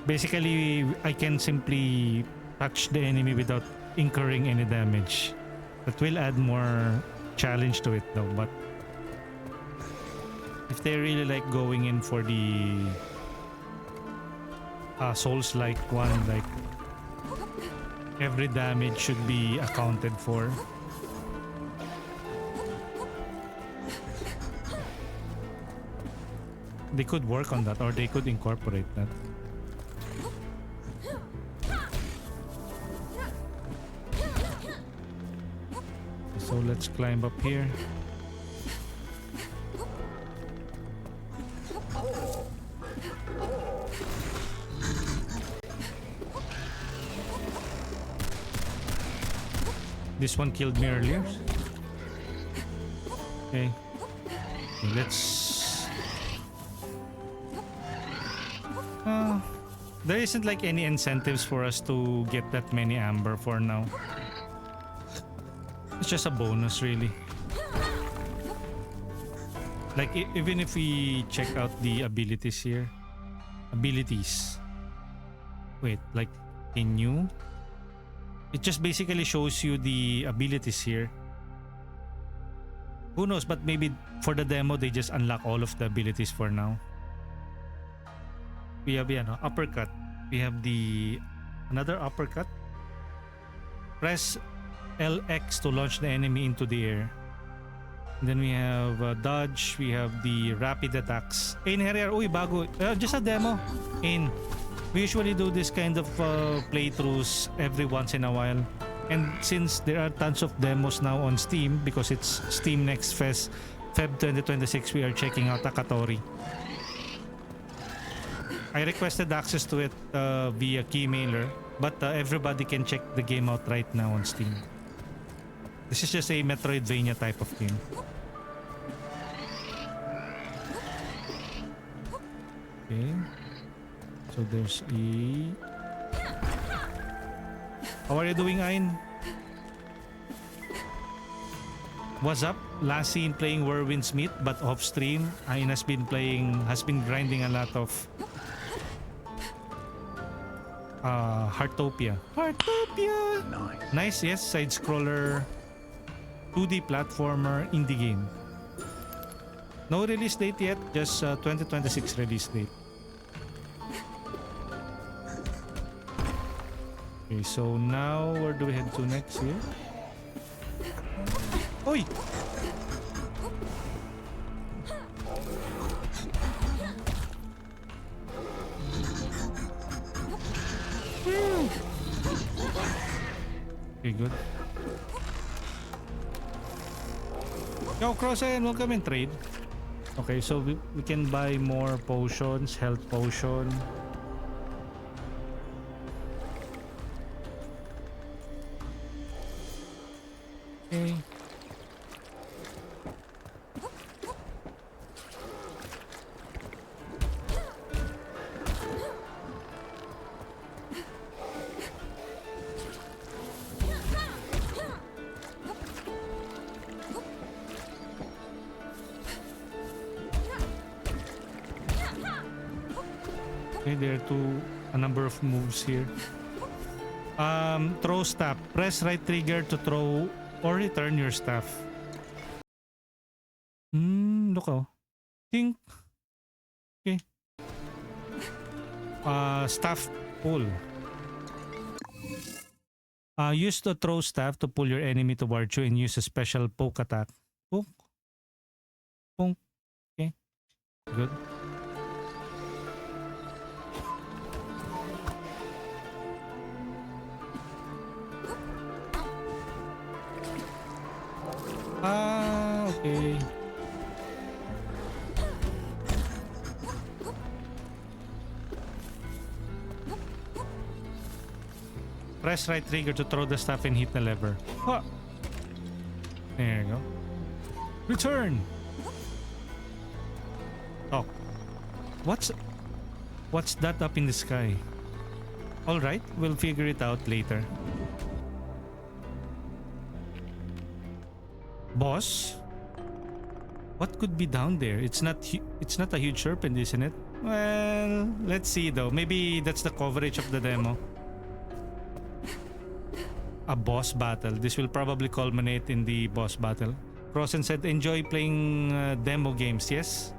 Basically, I can simply touch the enemy without incurring any damage. That will add more challenge to it though, but if they really like going in for the Souls-like one, like every damage should be accounted for. They could work on that, or they could incorporate that. So let's climb up here. This one killed me earlier. Okay. Let's... there isn't like any incentives for us to get that many amber for now. It's just a bonus really. Like even if we check out the abilities here. Abilities. Wait, like can you? It just basically shows you the abilities here. Who knows, but maybe for the demo they just unlock all of the abilities for now. We have uppercut. We have the another uppercut. Press LX to launch the enemy into the air. And then we have dodge. We have the rapid attacks. In here, uy, bago. Just a demo. We usually do this kind of playthroughs every once in a while. And since there are tons of demos now on Steam, because it's Steam Next Fest Feb 2026, we are checking out Akatori. I requested access to it via Keymailer, but everybody can check the game out right now on Steam. This is just a Metroidvania type of game. Okay. So there's a... How are you doing, Ayn? What's up? Last seen playing Whirlwind's Meat, but off stream, Ayn has been grinding a lot of Heartopia. Nice, yes, side-scroller 2D platformer indie game. No release date yet, just 2026 release date. Okay, so now where do we head to next here? Oi! Okay, good. Yo, Cross-Ayan, welcome in trade. Okay, so we can buy more potions, health potion. Okay. Okay, there are a number of moves here. Throw staff. Press right trigger to throw or return your staff. Look oh. Think. Okay. Staff pull. Use the throw staff to pull your enemy towards you and use a special poke attack. Poke. Poke. Okay. Good. Okay. Press right trigger to throw the staff and hit the lever. Huh. There you go. Return. Oh. What's that up in the sky? All right, we'll figure it out later. Boss? What could be down there? It's not a huge serpent, isn't it? Well, let's see though. Maybe that's the coverage of the demo. a boss battle. This will probably culminate in the boss battle. Crossen said, enjoy playing demo games. Yes,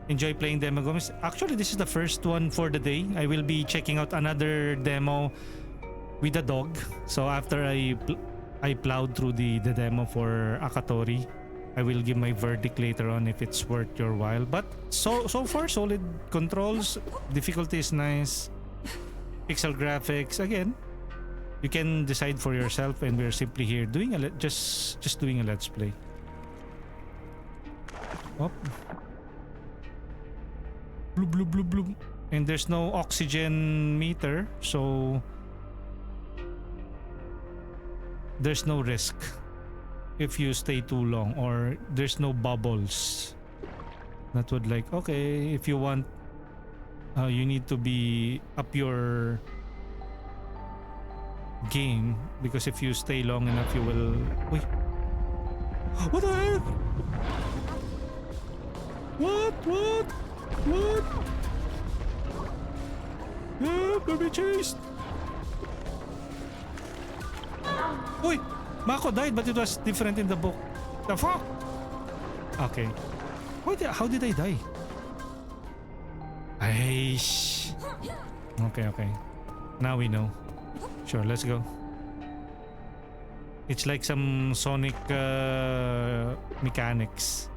enjoy playing demo games. Actually, this is the first one for the day. I will be checking out another demo with a dog. So after I plowed through the demo for Akatori, I will give my verdict later on if it's worth your while. But so far, solid controls. Difficulty is nice. Pixel graphics, again, you can decide for yourself, and we're simply here doing just doing a let's play. Oh. Bloop, bloop, bloop, bloop. And there's no oxygen meter, so there's no risk if you stay too long, or there's no bubbles that would like, okay, if you want, you need to be up your game, because if you stay long enough you will... Wait, what the heck? What? We'll be chased. Wait, Mako died, but it was different in the book. The fuck? Okay. How did I die? Aish. Okay. Now we know. Sure, let's go. It's like some Sonic mechanics.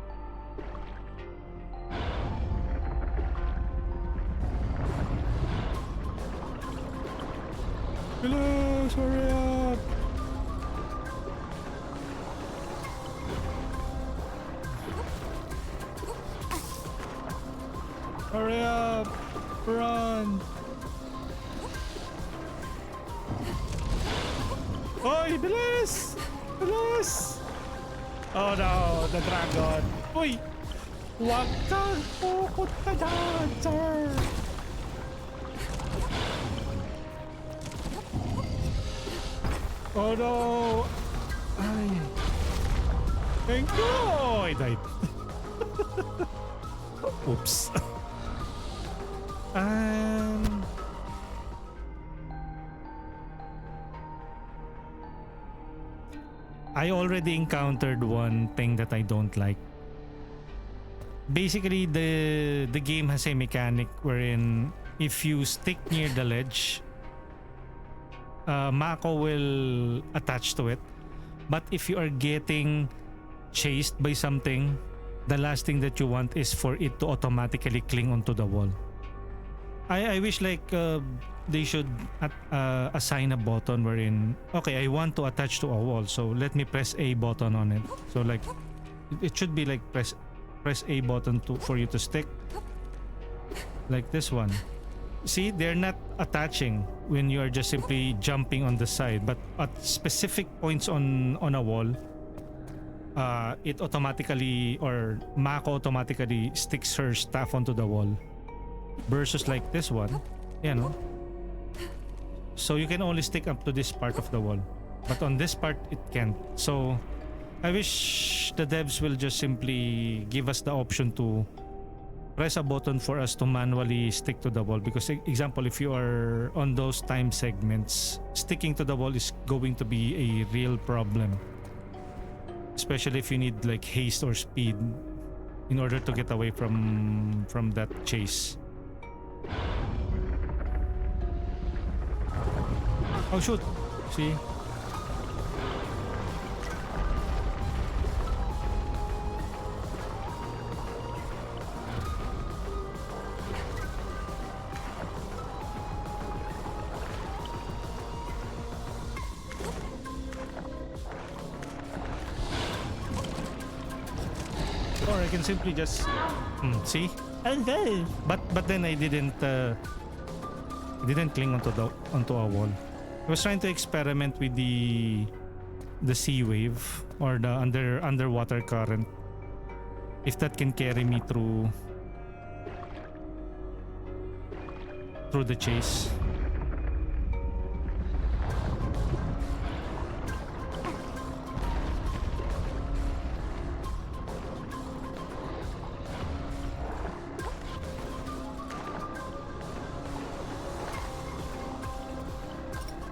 Hello, hurry up! Hurry up! Run! Oy, bilis! Bilis! Oh no, the dragon! Uy! Huwag kang pupunta dyan, sir! Oh no! Ay! Thank you! I died. Oops. I already encountered one thing that I don't like. Basically, the game has a mechanic wherein if you stick near the ledge, Mako will attach to it. But if you are getting chased by something, the last thing that you want is for it to automatically cling onto the wall. I wish like they should assign a button wherein, okay, I want to attach to a wall, so let me press A button on it. So like it should be like press A button for you to stick, like this one. See, they're not attaching when you are just simply jumping on the side, but at specific points on a wall, it automatically, or Mako automatically sticks her staff onto the wall, versus like this one, you know. So you can only stick up to this part of the wall, but on this part it can't. So I wish the devs will just simply give us the option to press a button for us to manually stick to the wall, because example, if you are on those time segments, sticking to the wall is going to be a real problem, especially if you need like haste or speed in order to get away from that chase. Oh shoot, see. Or I can simply just see. But then I didn't cling onto a wall. I was trying to experiment with the sea wave or the underwater current, if that can carry me through the chase.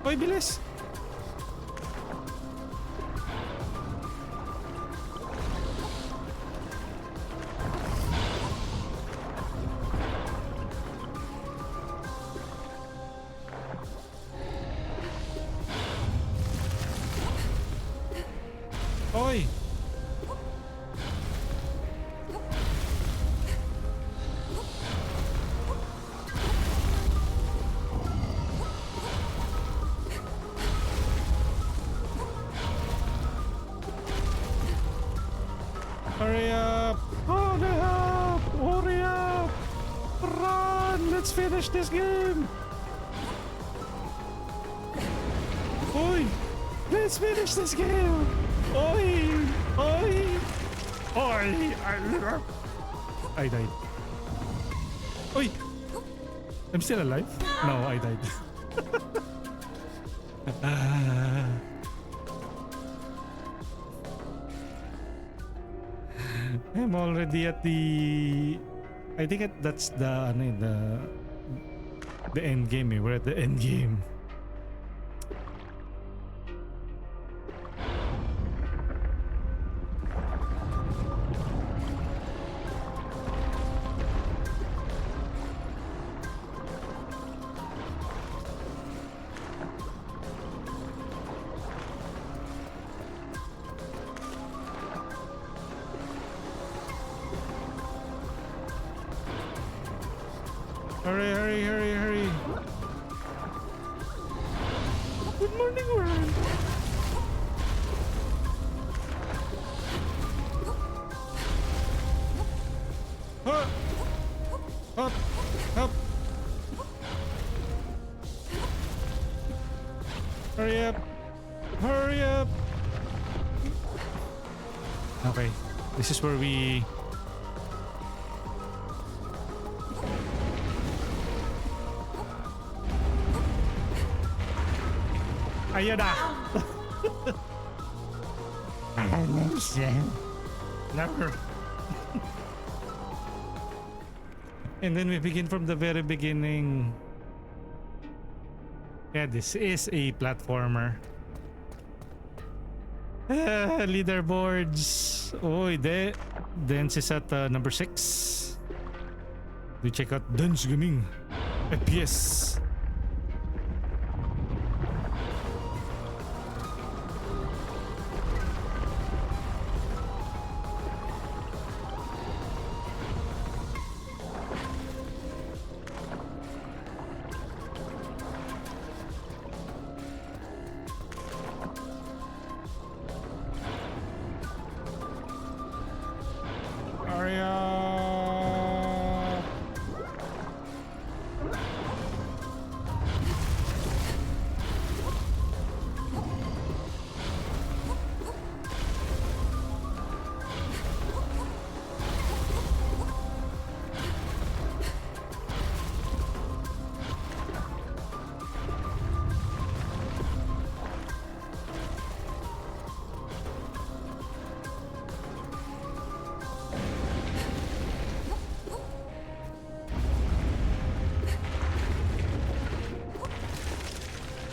Oy, bilis! Hurry up! Hurry up! Hurry up! Run! Let's finish this game! Oi! Let's finish this game! Oi! Oi! Oi! I died. Oi! I'm still alive? No, I died. I'm already at the... I think that's the end game. We're at the end game. Hurry, hurry, hurry, hurry. Good morning, world. Up, up, up. Hurry up. Hurry up. Okay, this is where we... Ayun na! Never. And then we begin from the very beginning. Yeah, this is a platformer. Leaderboards. Oh, Dance is at number 6. We check out Dance Gaming. FPS.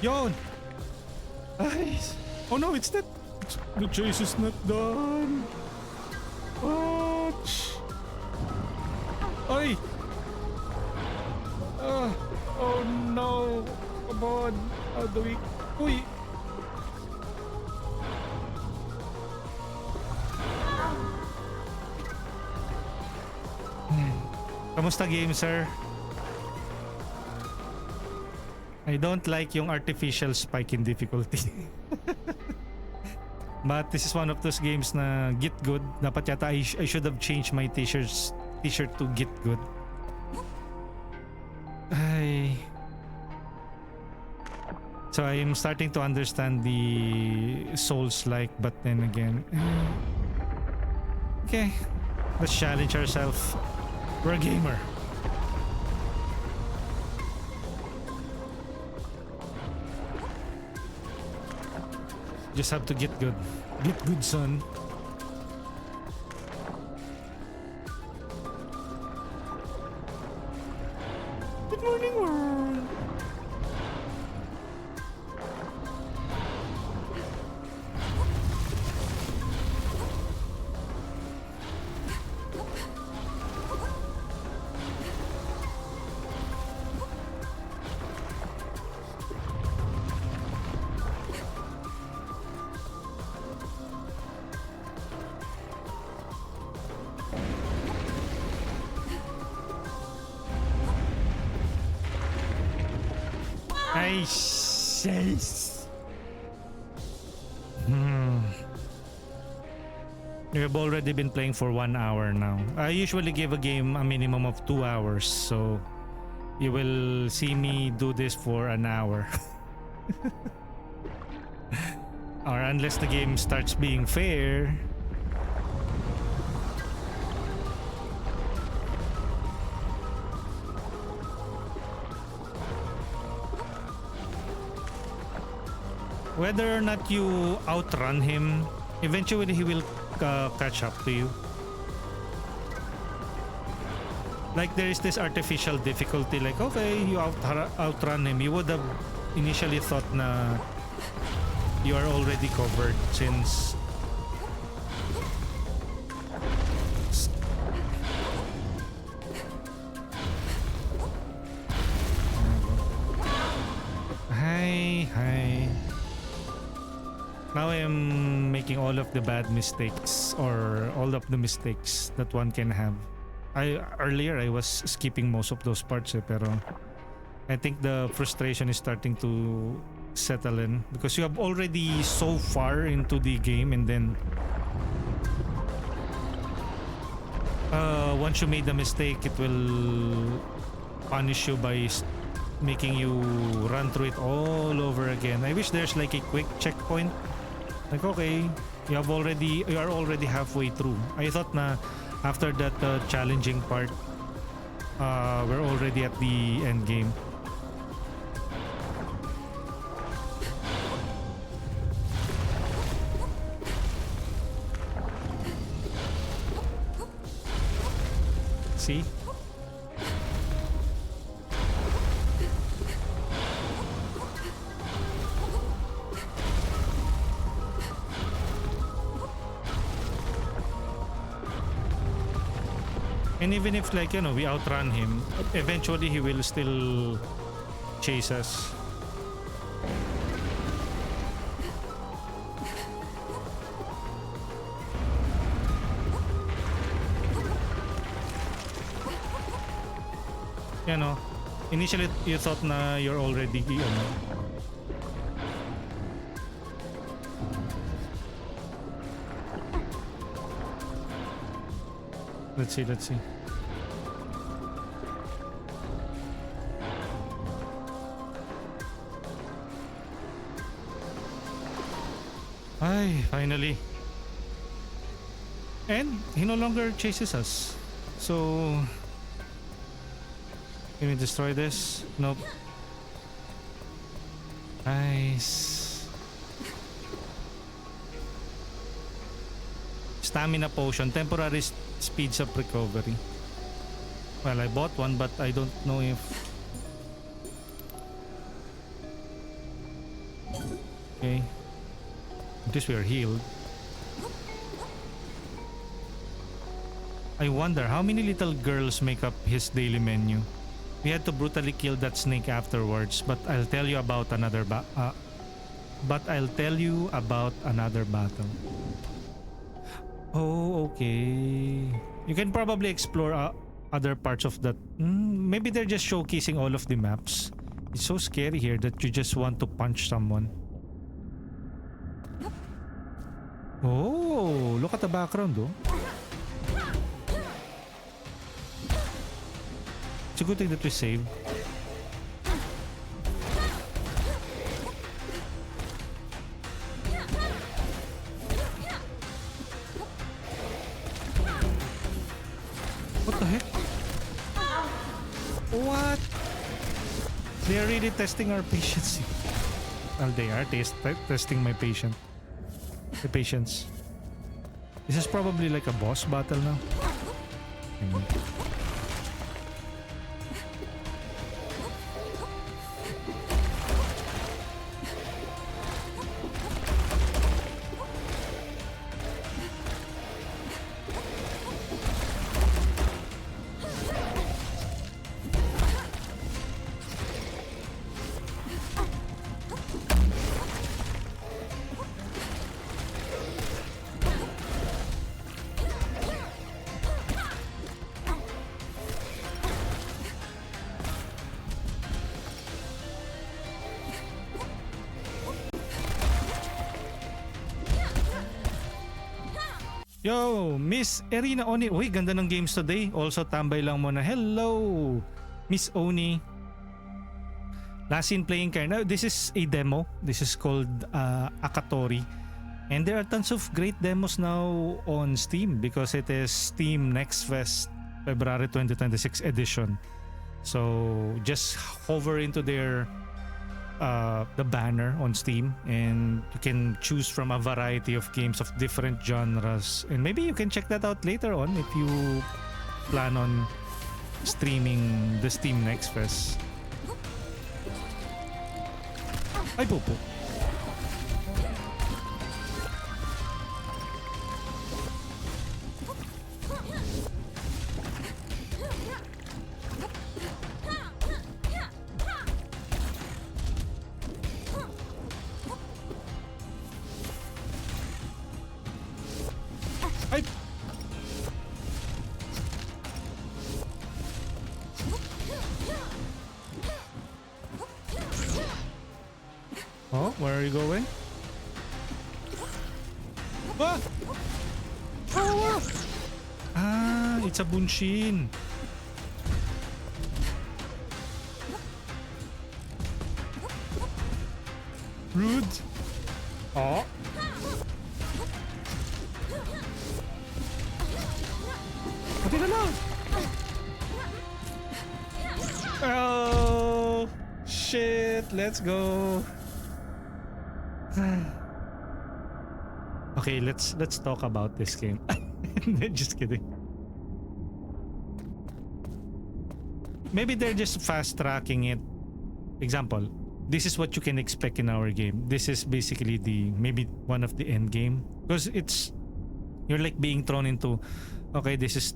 Yon! Nice! Oh no, it's not... The chase is not done! Ouch! Ay! Oh no! Come on! How do we... Uy! Kamusta game, sir? I don't like yung artificial spike in difficulty. But this is one of those games na Git Good. Dapat yata I should have changed my t-shirt to Git Good. Ay. So I am starting to understand the Souls-like, but then again... Okay. Let's challenge ourselves. We're a gamer. Just have to get good. Get good, son. Good morning, world. Nice. We have already been playing for 1 hour now. I usually give a game a minimum of 2 hours, so you will see me do this for an hour. Or unless the game starts being fair. Whether or not you outrun him, eventually he will catch up to you. Like there is this artificial difficulty, like okay, you outrun him. You would have initially thought na you are already covered since hi. Now I am making all of the bad mistakes, or all of the mistakes that one can have. Earlier I was skipping most of those parts, pero I think the frustration is starting to settle in because you have already so far into the game, and then once you made a mistake, it will punish you by making you run through it all over again. I wish there's like a quick checkpoint. Like okay, you are already halfway through. I thought na after that challenging part, we're already at the end game. See? And even if like, you know, we outrun him, eventually he will still chase us. You know, initially you thought na you're already, you know. Let's see. Ay, finally. And he no longer chases us. So, can we destroy this? Nope. Nice. Stamina potion. Temporary speeds up recovery. Well, I bought one, but I don't know if... Okay. At least we are healed. I wonder how many little girls make up his daily menu. We had to brutally kill that snake afterwards, but I'll tell you about another battle. Oh, okay. You can probably explore other parts of that. Maybe they're just showcasing all of the maps. It's so scary here that you just want to punch someone. Oh, look at the background, though. It's a good thing that we saved. What the heck? What? They are really testing our patience. Well, they are testing my patience. The patience. This is probably like a boss battle now. Yo, Miss Erina Oni. Uy, ganda ng games today. Also, tambay lang muna. Hello, Miss Oni. Last seen playing kayo. Now, this is a demo. This is called Akatori. And there are tons of great demos now on Steam because it is Steam Next Fest February 2026 edition. So, just hover into their the banner on Steam and you can choose from a variety of games of different genres, and maybe you can check that out later on if you plan on streaming the Steam Next Fest. Ay po. Ay! Oh, where are you going? Ah! Ah, it's a bunshin. Rude. Oh. Pati na lang. Oh, shit. Let's go. Okay, let's talk about this game. Just kidding. Maybe they're just fast tracking it. Example, this is what you can expect in our game. This is basically the maybe one of the end game because it's you're like being thrown into okay, this is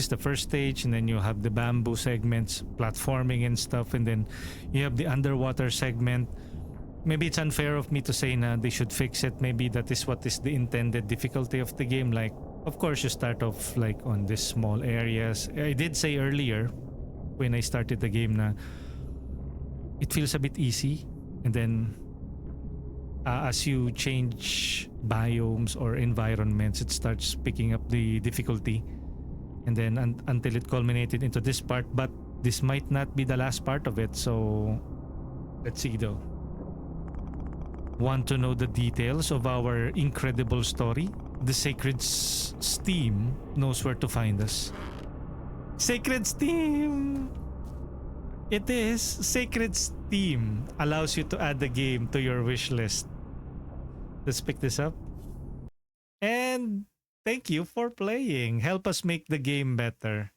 the first stage, and then you have the bamboo segments, platforming and stuff, and then you have the underwater segment. Maybe it's unfair of me to say na they should fix it. Maybe that is what is the intended difficulty of the game. Like, of course, you start off like on these small areas. I did say earlier when I started the game na it feels a bit easy, and then as you change biomes or environments, it starts picking up the difficulty, and then until it culminated into this part. But this might not be the last part of it, so let's see though. Want to know the details of our incredible story? The Sacred Steam knows where to find us. Sacred Steam! It is Sacred Steam allows you to add the game to your wish list. Let's pick this up. And thank you for playing. Help us make the game better.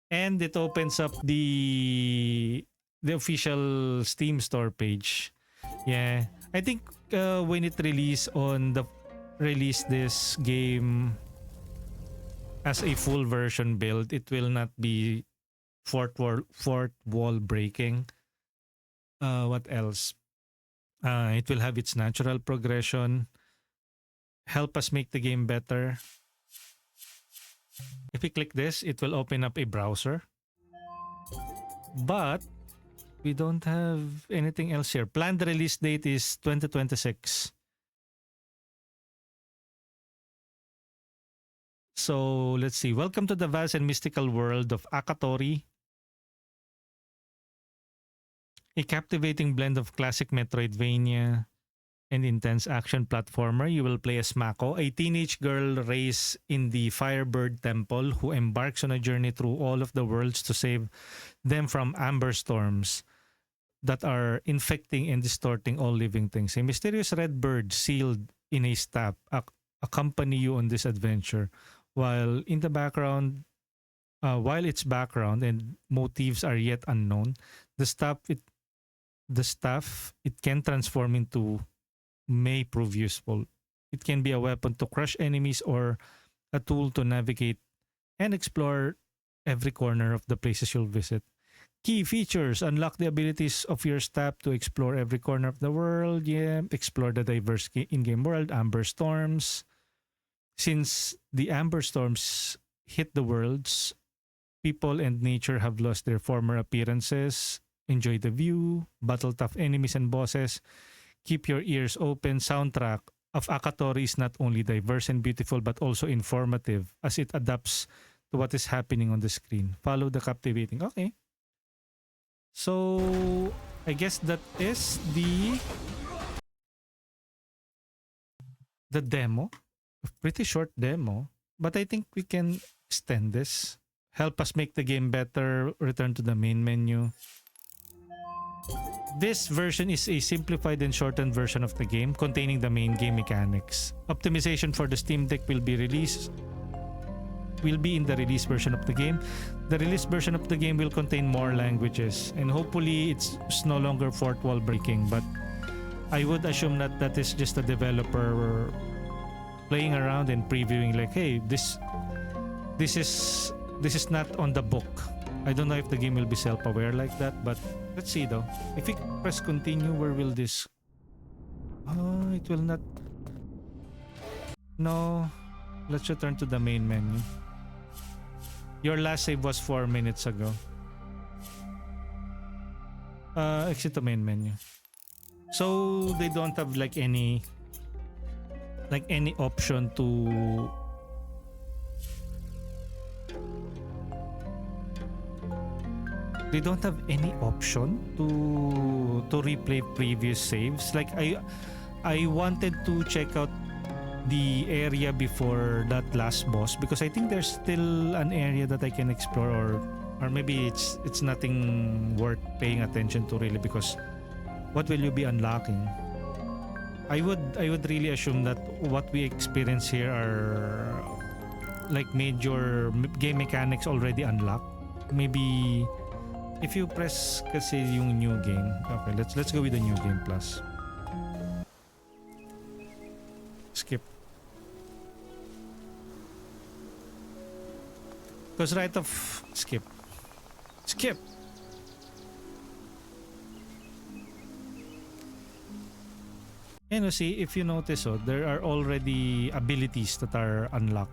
And it opens up the official Steam store page. Yeah, I think when it released this game as a full version build, it will not be fourth wall breaking. What else? It will have its natural progression. Help us make the game better. If we click this, it will open up a browser. But we don't have anything else here. Planned release date is 2026. So let's see. Welcome to the vast and mystical world of Akatori. A captivating blend of classic Metroidvania and intense action platformer. You will play as Mako, a teenage girl raised in the Firebird Temple who embarks on a journey through all of the worlds to save them from amber storms that are infecting and distorting all living things. A mysterious red bird sealed in a staff accompany you on this adventure, while its background and motives are yet unknown. The staff it can transform into may prove useful. It can be a weapon to crush enemies or a tool to navigate and explore every corner of the places you'll visit. Key features: unlock the abilities of your staff to explore every corner of the world. Yeah, explore the diverse in-game world. Amber storms. Since the amber storms hit the worlds, people and nature have lost their former appearances. Enjoy the view. Battle tough enemies and bosses. Keep your ears open. Soundtrack of Akatori is not only diverse and beautiful but also informative as it adapts to what is happening on the screen. Follow the captivating. Okay. So I guess that is the demo. A pretty short demo, but I think we can extend this. Help us make the game better. Return to the main menu. This version is a simplified and shortened version of the game containing the main game mechanics. Optimization for the Steam Deck will be in the release version of the game. The release version of the game will contain more languages, and hopefully it's no longer fourth wall breaking, but I would assume that is just a developer playing around and previewing like, hey, this is not on the book. I don't know if the game will be self-aware like that, but let's see though. If we press continue, where will this... Oh, it will not... No. Let's return to the main menu. Your last save was 4 minutes ago. Exit the main menu. So they don't have like any option to... They don't have any option to replay previous saves. Like I wanted to check out the area before that last boss because I think there's still an area that I can explore, or maybe it's nothing worth paying attention to really, because what will you be unlocking? I would really assume that what we experience here are like major game mechanics already unlocked. Maybe if you press kasi yung new game. Okay, let's go with the new game plus. Skip. Because right off, skip. And see, if you notice, there are already abilities that are unlocked.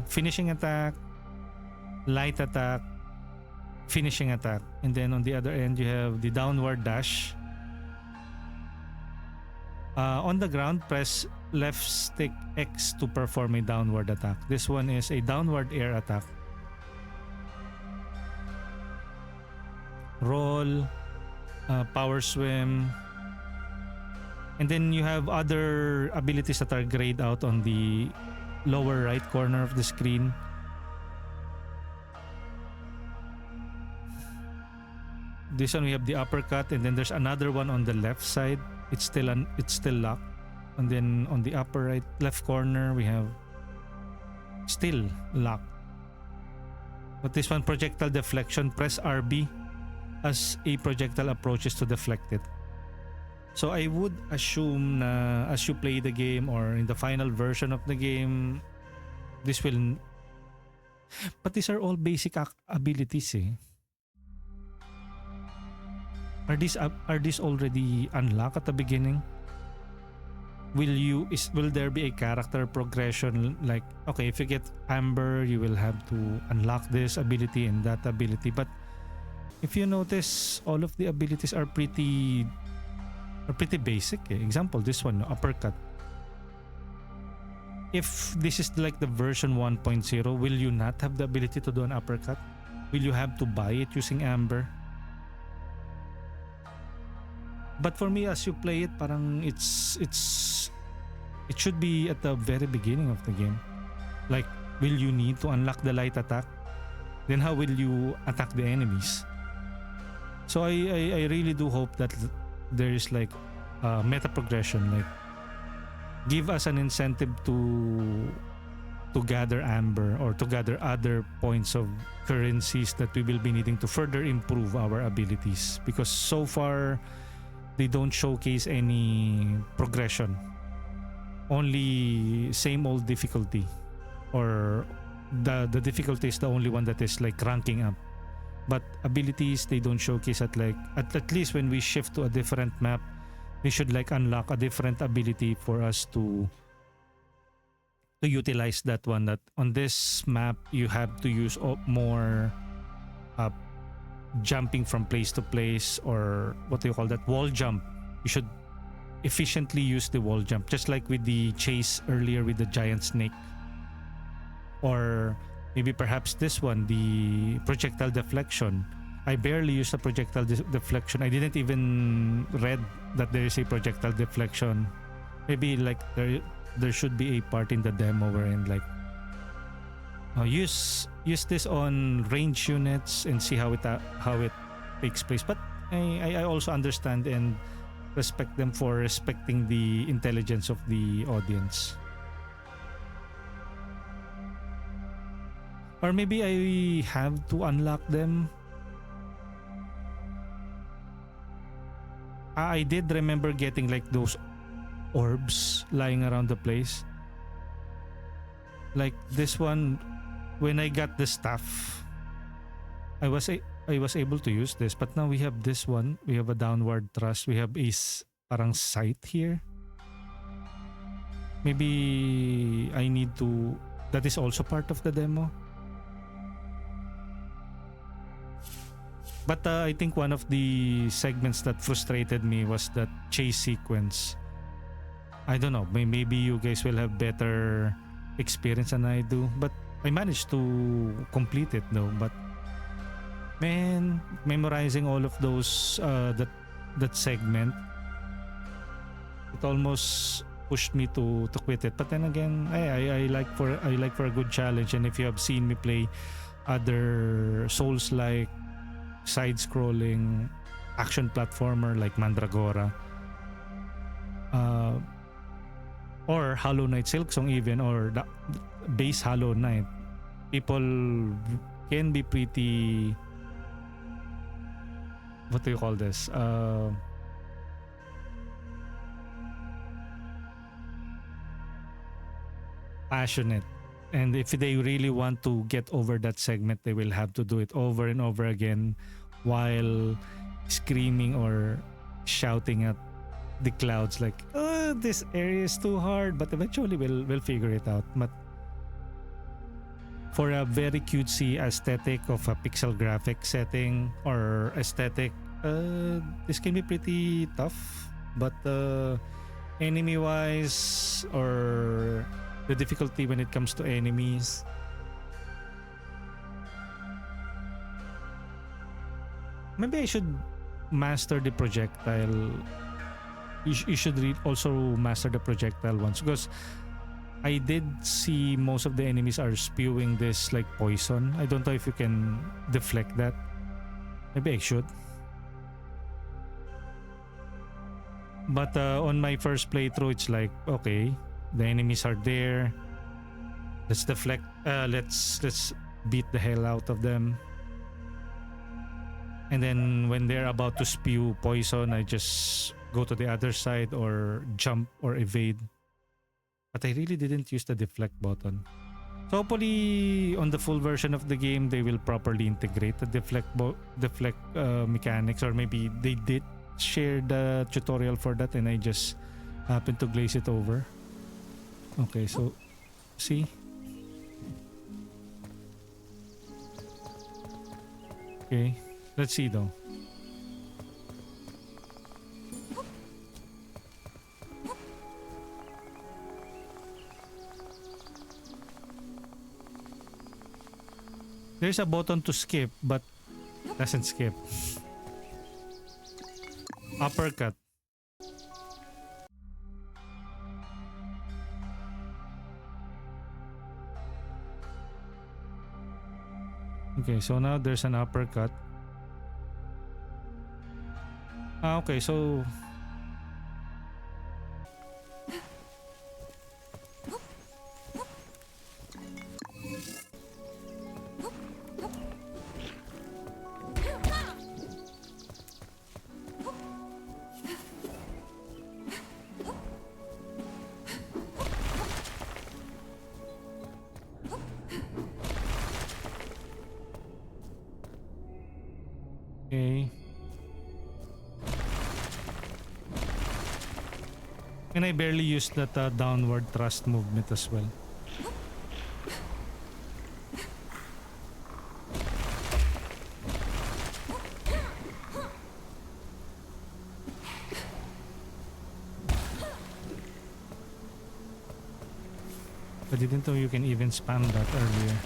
Finishing attack, light attack, finishing attack, and then on the other end you have the downward dash. On the ground, press left stick X to perform a downward attack. This one is a downward air attack. Roll, power swim, and then you have other abilities that are grayed out on the lower right corner of the screen. This one we have the uppercut, and then there's another one on the left side. It's still locked. And then on the upper right left corner we have still locked. But this one, projectile deflection, press RB as a projectile approaches to deflect it. So I would assume na as you play the game or in the final version of the game, this will... But these are all basic abilities eh. Are these already unlocked at the beginning? Will there be a character progression, like, okay, if you get Amber, you will have to unlock this ability and that ability? But if you notice, all of the abilities are pretty basic eh. Example, this one, uppercut. If this is like the version 1.0, will you not have the ability to do an uppercut? Will you have to buy it using Amber? But for me, as you play it, parang it should be at the very beginning of the game. Like, will you need to unlock the light attack? Then how will you attack the enemies? So I really do hope that there is like meta progression. Like, give us an incentive to gather Amber or to gather other points of currencies that we will be needing to further improve our abilities. Because so far, they don't showcase any progression. Only same old difficulty, or the difficulty is the only one that is like ranking up. But abilities, they don't showcase at least when we shift to a different map, we should like unlock a different ability for us to utilize that one. That on this map you have to use more jumping from place to place, or what do you call that, wall jump. efficiently use the wall jump, just like with the chase earlier with the giant snake. Or maybe perhaps this one, the projectile deflection. I barely used the projectile deflection. I didn't even read that there is a projectile deflection. Maybe like there should be a part in the demo wherein like use this on range units and see how it takes place. But I also understand and respect them for respecting the intelligence of the audience. Or maybe I have to unlock them. I did remember getting like those orbs lying around the place. Like this one, when I got the stuff, I was able to use this. But now we have this one. We have a downward thrust. We have a parang sight here. Maybe I need to. That is also part of the demo. But I think one of the segments that frustrated me was that chase sequence. I don't know, maybe you guys will have better experience than I do. But I managed to complete it though. But man, memorizing all of those that segment, it almost pushed me to quit it. But then again, I like for a good challenge. And if you have seen me play other Souls like side-scrolling action platformer like Mandragora, or Hollow Knight Silksong even, or the base Hollow Knight, people can be pretty, what do you call this, passionate. And if they really want to get over that segment, they will have to do it over and over again while screaming or shouting at the clouds like, oh, this area is too hard. But eventually we'll figure it out. But for a very cutesy aesthetic of a pixel graphic setting or aesthetic, this can be pretty tough. But enemy wise, or the difficulty when it comes to enemies, maybe I should master the projectile. You should also master the projectile ones, because I did see most of the enemies are spewing this like poison. I don't know if you can deflect that. Maybe I should. But on my first playthrough, it's like, okay, the enemies are there. Let's deflect. Let's beat the hell out of them. And then when they're about to spew poison, I just go to the other side or jump or evade. But I really didn't use the deflect button. So hopefully on the full version of the game, they will properly integrate the deflect mechanics, or maybe they did share the tutorial for that and I just happened to glaze it over. Okay, so see? Okay, let's see though. There's a button to skip, but doesn't skip. Uppercut. Okay, so now there's an uppercut. Okay, so okay. And I barely used that downward thrust movement as well. I didn't know you can even spam that earlier.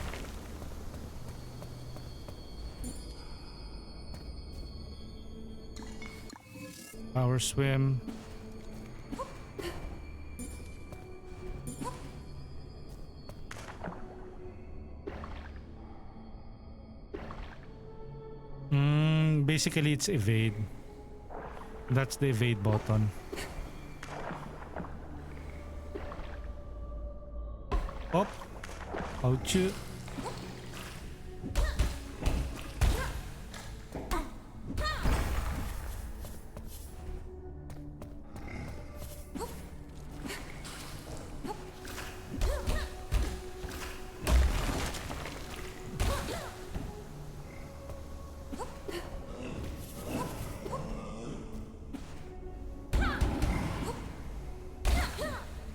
Power swim. Basically it's evade. That's the evade button. Up. Ouch.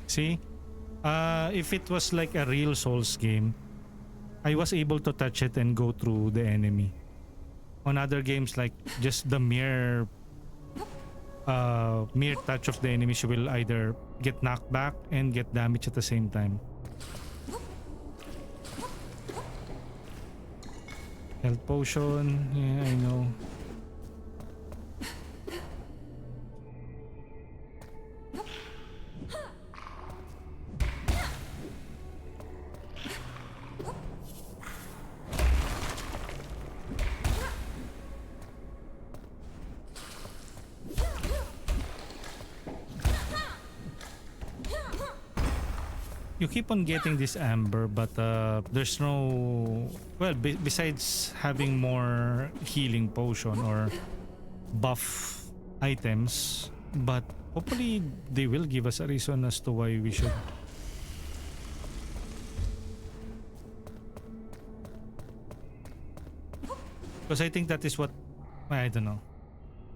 See? If it was like a real Souls game, I was able to touch it and go through the enemy. On other games, like just the mere touch of the enemies, you will either get knocked back and get damage at the same time. Health potion, yeah, I know. You keep on getting this amber, but there's no... Well, besides having more healing potion or buff items, but hopefully they will give us a reason as to why we should... Because I think that is what... I don't know.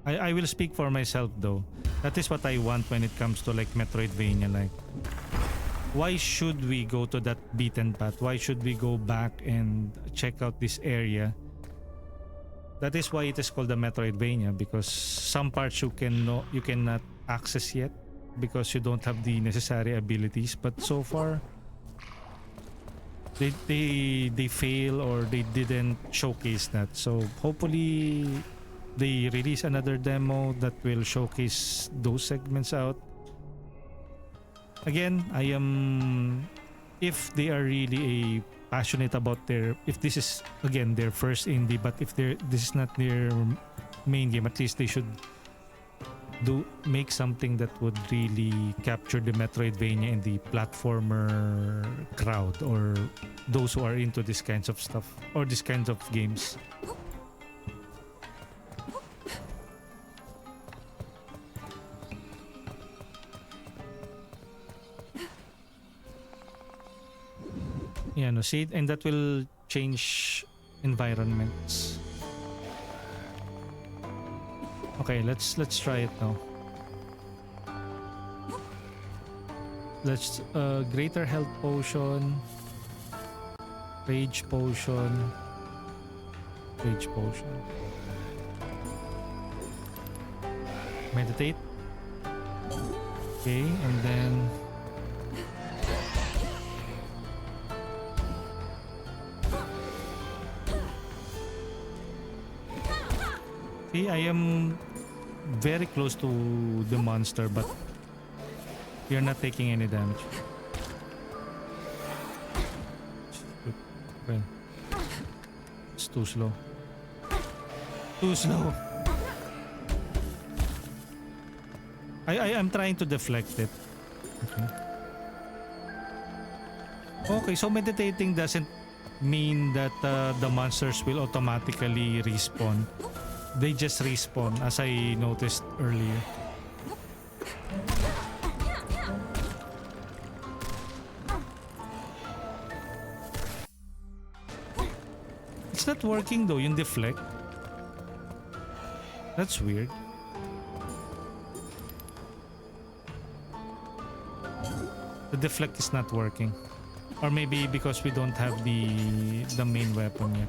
I will speak for myself though. That is what I want when it comes to like Metroidvania, like... Why should we go to that beaten path? Why should we go back and check out this area? That is why it is called the Metroidvania, because some parts you cannot access yet because you don't have the necessary abilities. But so far, they fail or they didn't showcase that. So hopefully they release another demo that will showcase those segments out. Again, I am, if they are really passionate about if this is again their first indie, but if this is not their main game, at least they should make something that would really capture the Metroidvania and the platformer crowd, or those who are into this kinds of stuff or these kinds of games. Yeah, no, see, and that will change environments. Okay, let's try it now. Let's greater health potion, rage potion, meditate. Okay, and then see, I am very close to the monster, but you're not taking any damage. Well, it's too slow. Too slow. I'm trying to deflect it. Okay. Okay, so meditating doesn't mean that the monsters will automatically respawn. They just respawn, as I noticed earlier. It's not working though, yung deflect. That's weird. The deflect is not working. Or maybe because we don't have the main weapon yet.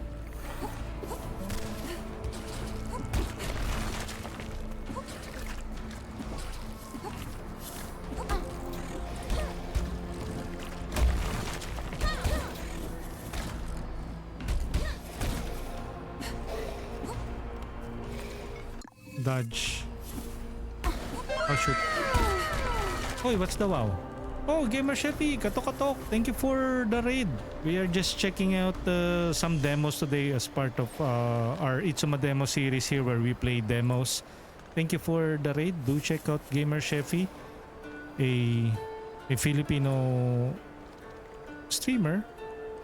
Dodge. Oh shoot. Oy, what's the wow? Oh, Gamer Chefy, katok. Thank you for the raid. We are just checking out some demos today as part of our ItsumaDEMO series here where we play demos. Thank you for the raid. Do check out Gamer Chefy, a Filipino streamer,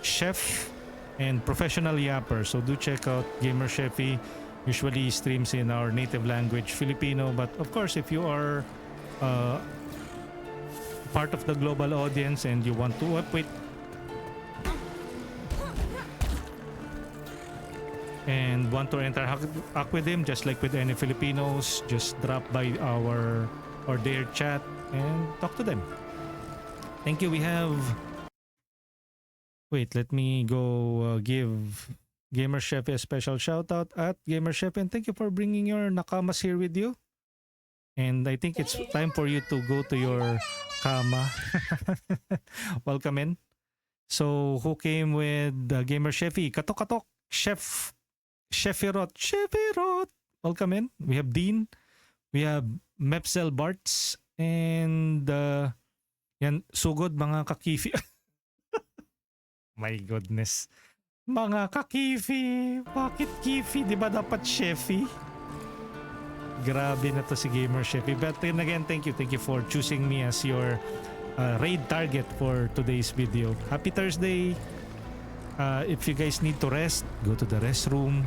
chef, and professional yapper. So do check out Gamer Chefy. Usually streams in our native language, Filipino. But of course, if you are part of the global audience and you want to wait and want to interact with him, just like with any Filipinos, just drop by our or their chat and talk to them. Thank you. We have, wait, let me go give Gamer Chef a special shout out at Gamer Chef, and thank you for bringing your nakamas here with you. And I think it's time for you to go to your kama. Welcome in. So who came with Gamer Chefy? Katok. Chefirot. Welcome in. We have Dean. We have Mepsel Barts. And yan, sugod mga kakifi. My goodness. Mga kakifi. Bakit kifi? Di ba dapat chefy? Grabe na to si Gamer Chefy. But then again, thank you for choosing me as your raid target for today's video. Happy Thursday. If you guys need to rest, go to the restroom,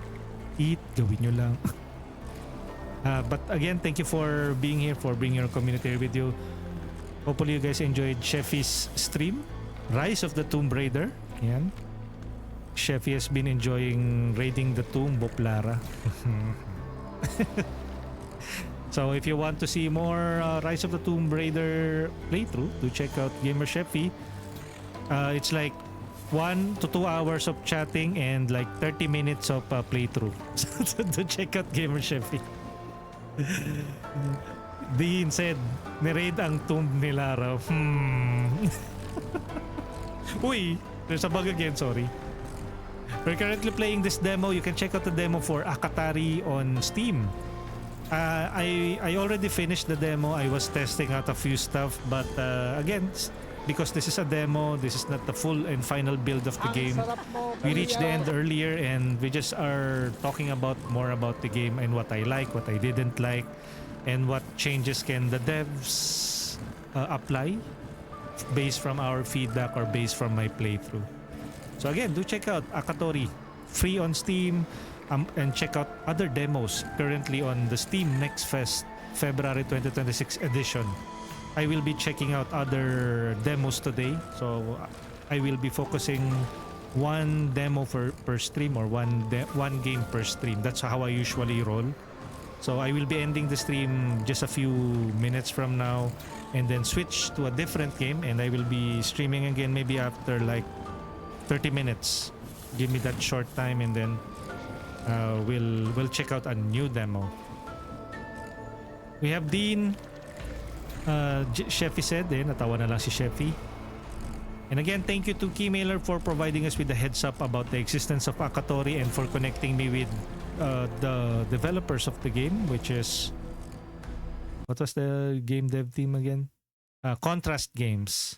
eat, gawin nyo lang. But again, thank you for being here, for bringing your community with you. Hopefully you guys enjoyed Chefy's stream, Rise of the Tomb Raider. Yan. Chefy has been enjoying raiding the tomb, Boplara. So if you want to see more Rise of the Tomb Raider playthrough, do check out Gamer Chefy. It's like 1 to 2 hours of chatting and like 30 minutes of playthrough. So do check out Gamer Chefy. Dean said, ni-raid ang tomb ni Lara. Uy, there's a bug again, sorry. We're currently playing this demo. You can check out the demo for Akatori on Steam. I already finished the demo. I was testing out a few stuff, but again, because this is a demo, this is not the full and final build of the game. We reached the end earlier and we just are talking about more about the game and what I like, what I didn't like, and what changes can the devs apply based from our feedback or based from my playthrough. So again, do check out Akatori, free on Steam. And check out other demos currently on the Steam Next Fest February 2026 edition. I will be checking out other demos today, so I will be focusing one demo per stream or one game per stream. That's how I usually roll. So I will be ending the stream just a few minutes from now and then switch to a different game, and I will be streaming again maybe after like 30 minutes. Give me that short time and then we'll check out a new demo. We have Dean. Chefy said, natawa na lang si Chefy. And again, thank you to Keymailer for providing us with the heads up about the existence of Akatori and for connecting me with the developers of the game, which is, what was the game dev team again? Contrast Games.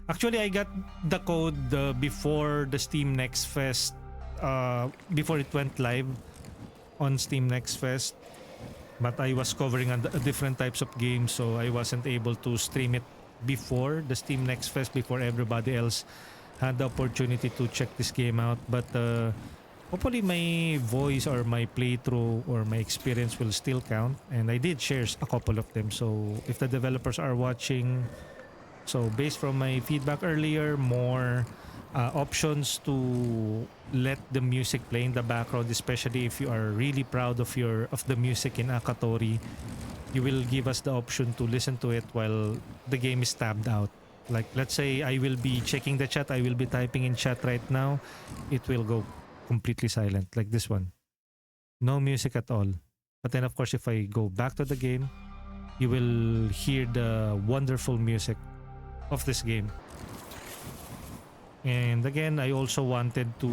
Actually, I got the code before the Steam Next Fest. Before it went live on Steam Next Fest, but I was covering different types of games, so I wasn't able to stream it before the Steam Next Fest, before everybody else had the opportunity to check this game out. But hopefully my voice or my playthrough or my experience will still count, and I did share a couple of them. So if the developers are watching, so based from my feedback earlier, more options to let the music play in the background, especially if you are really proud of the music in Akatori. You will give us the option to listen to it while the game is tabbed out. Like, let's say I will be checking the chat, I will be typing in chat right now, it will go completely silent, like this one. No music at all. But then of course, if I go back to the game, you will hear the wonderful music of this game. And again, I also wanted to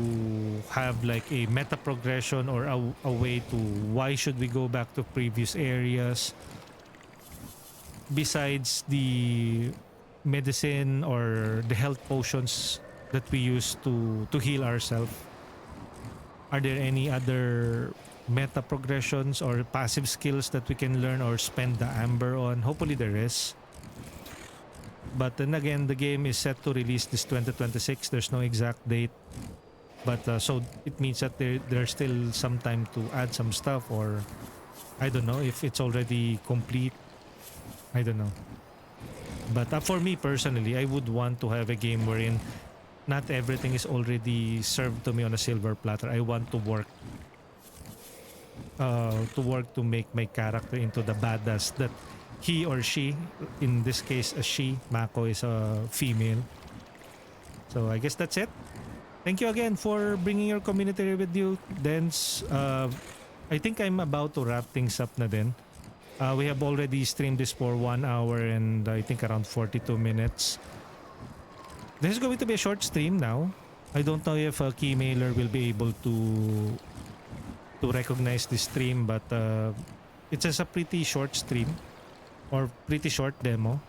have like a meta progression or a way to why should we go back to previous areas besides the medicine or the health potions that we use to heal ourselves. Are there any other meta progressions or passive skills that we can learn or spend the amber on? Hopefully there is. But then again, the game is set to release this 2026. There's no exact date. But so it means that there's still some time to add some stuff, or I don't know if it's already complete. I don't know. But for me personally, I would want to have a game wherein not everything is already served to me on a silver platter. I want to work to make my character into the badass that he or she, in this case a she, Mako is a female. So I guess that's it. Thank you again for bringing your community with you. Dens, I think I'm about to wrap things up na din. We have already streamed this for 1 hour and I think around 42 minutes. This is going to be a short stream now. I don't know if Keymailer will be able to recognize this stream, but it's just a pretty short stream or pretty short demo.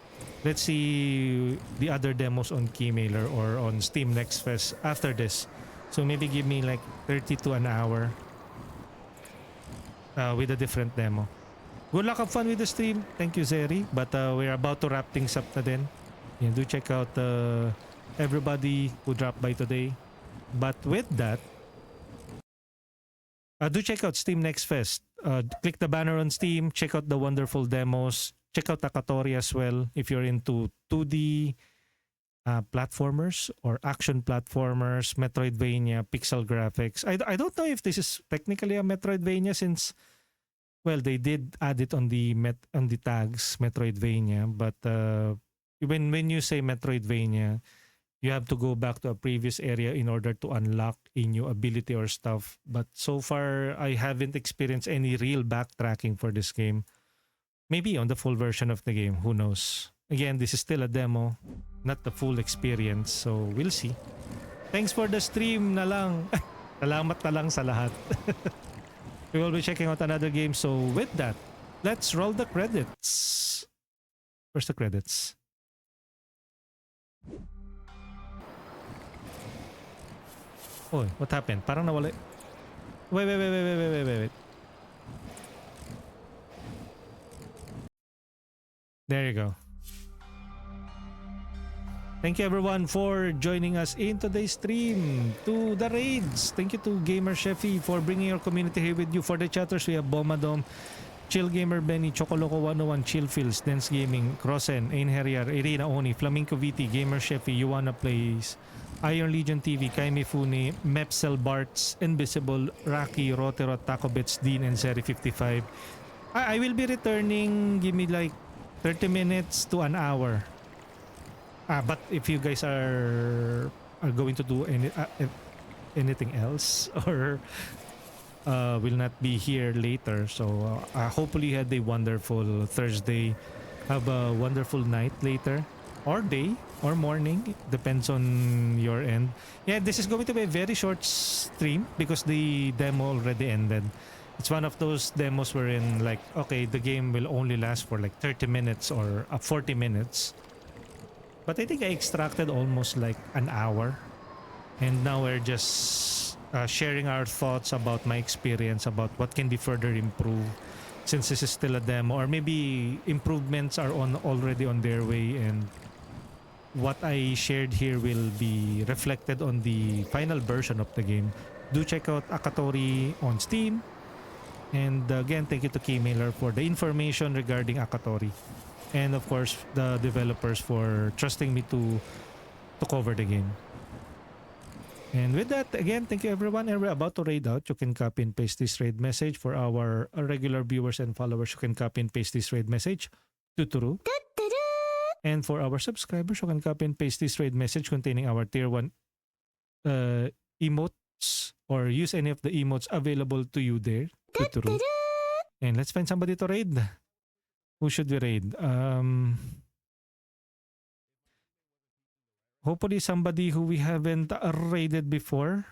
Let's see the other demos on Keymailer or on Steam Next Fest after this. So maybe give me like 30 to an hour with a different demo. Good luck, have fun with the stream. Thank you, Zeri. But we're about to wrap things up na din. And do check out everybody who dropped by today. But with that, do check out Steam Next Fest. Click the banner on Steam. Check out the wonderful demos. Check out Akatori as well if you're into 2D platformers or action platformers, Metroidvania, pixel graphics. I don't know if this is technically a Metroidvania since, well, they did add it on the tags Metroidvania, but when you say Metroidvania, you have to go back to a previous area in order to unlock a new ability or stuff. But so far, I haven't experienced any real backtracking for this game. Maybe on the full version of the game, who knows? Again, this is still a demo, not the full experience, so we'll see. Thanks for the stream na lang. Salamat na lang sa lahat. We will be checking out another game, so with that, let's roll the credits. Where's the credits? Oh, what happened? Parang nawala. Wait. There you go. Thank you everyone for joining us in today's stream. To the raids, thank you to Gamer Sheffy for bringing your community here with you. For the chatters, we have Bomadom, Chill Gamer Benny, Chocoloco 101, Chill Fields, Dance Gaming, Crossen, Ain Herrier, Irina Oni, Flamingo VT, Gamer Sheffy, Yuana Plays, Iron Legion TV, Kaimi Fune, Mepsel Barts, Invisible, Rocky, Rotero, Taco Bits, Dean, and Seri 55. I will be returning, give me like 30 minutes to an hour. But if you guys are going to do anything else or will not be here later, so hopefully you had a wonderful Thursday. Have a wonderful night later, or day, or morning, depends on your end. Yeah, this is going to be a very short stream because the demo already ended. It's one of those demos wherein like, okay, the game will only last for like 30 minutes or 40 minutes. But I think I extracted almost like an hour. And now we're just sharing our thoughts about my experience, about what can be further improved since this is still a demo. Or maybe improvements are already on their way, and what I shared here will be reflected on the final version of the game. Do check out Akatori on Steam. And again, thank you to Keymailer for the information regarding Akatori. And of course, the developers for trusting me to cover the game. And with that, again, thank you everyone. And we're about to raid out. You can copy and paste this raid message. For our regular viewers and followers, you can copy and paste this raid message. Tuturu. And for our subscribers, you can copy and paste this raid message containing our tier 1 emotes, or use any of the emotes available to you there. Tuturu. And let's find somebody to raid. Who should we raid? Hopefully somebody who we haven't raided before.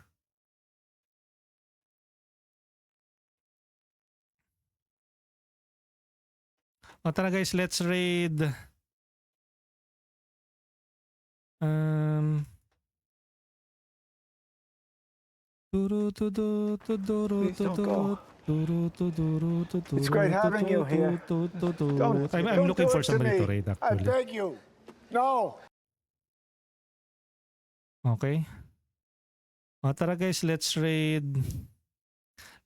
O tara guys, let's raid. Um, Please don't go. It's great having you here. I'm looking do for it to somebody to me. raid I actually. beg you. No. Okay. O tara guys, let's raid.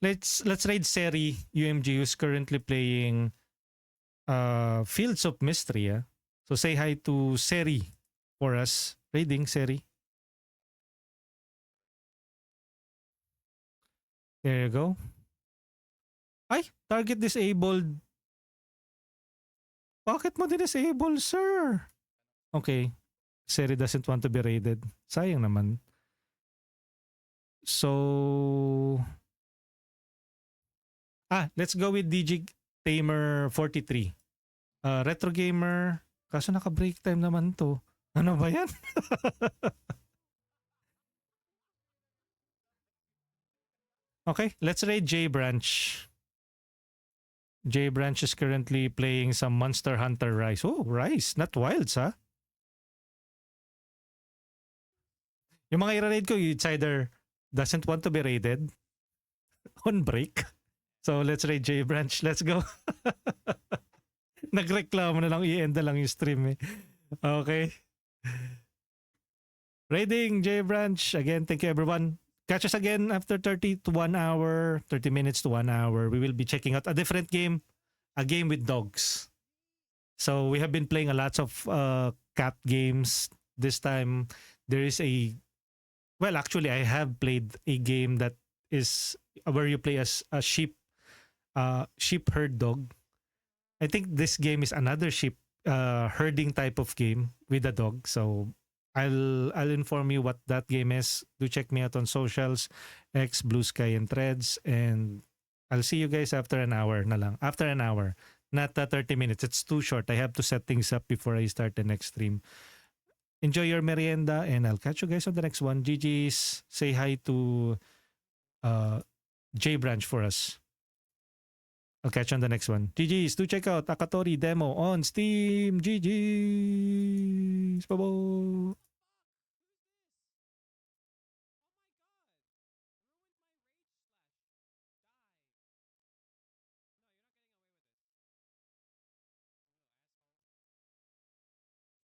Let's raid Seri UMG who's currently playing Fields of Mystery. Yeah? So say hi to Seri for us. Raiding Seri. There you go. Ay, target disabled. Bakit mo disable, sir? Okay. Seri doesn't want to be raided. Sayang naman. So... let's go with DJ Tamer 43. Retro Gamer. Kaso naka-break time naman to. Ano ba yan? Okay, let's raid J Branch. J Branch is currently playing some Monster Hunter Rise. Oh, Rise. Not Wilds, ha? Yung mga i-raid ko, it's either doesn't want to be raided on break. So, let's raid J Branch. Let's go. Nagreklamo na lang, i-end na lang yung stream eh. Okay. Raiding J Branch. Again, thank you everyone. Catch us again after 30 to 1 hour, 30 minutes to 1 hour. We will be checking out a different game, a game with dogs. So we have been playing a lots of cat games. This time there is actually I have played a game that is where you play as a sheep herd dog. I think this game is another sheep herding type of game with a dog. So I'll inform you what that game is. Do check me out on socials, X, Blue Sky, and Threads. And I'll see you guys after an hour na lang. After an hour. Not 30 minutes. It's too short. I have to set things up before I start the next stream. Enjoy your merienda and I'll catch you guys on the next one. GG's. Say hi to J Branch for us. I'll catch you on the next one. GG's. Do check out Akatori demo on Steam. GG's. Bye-bye.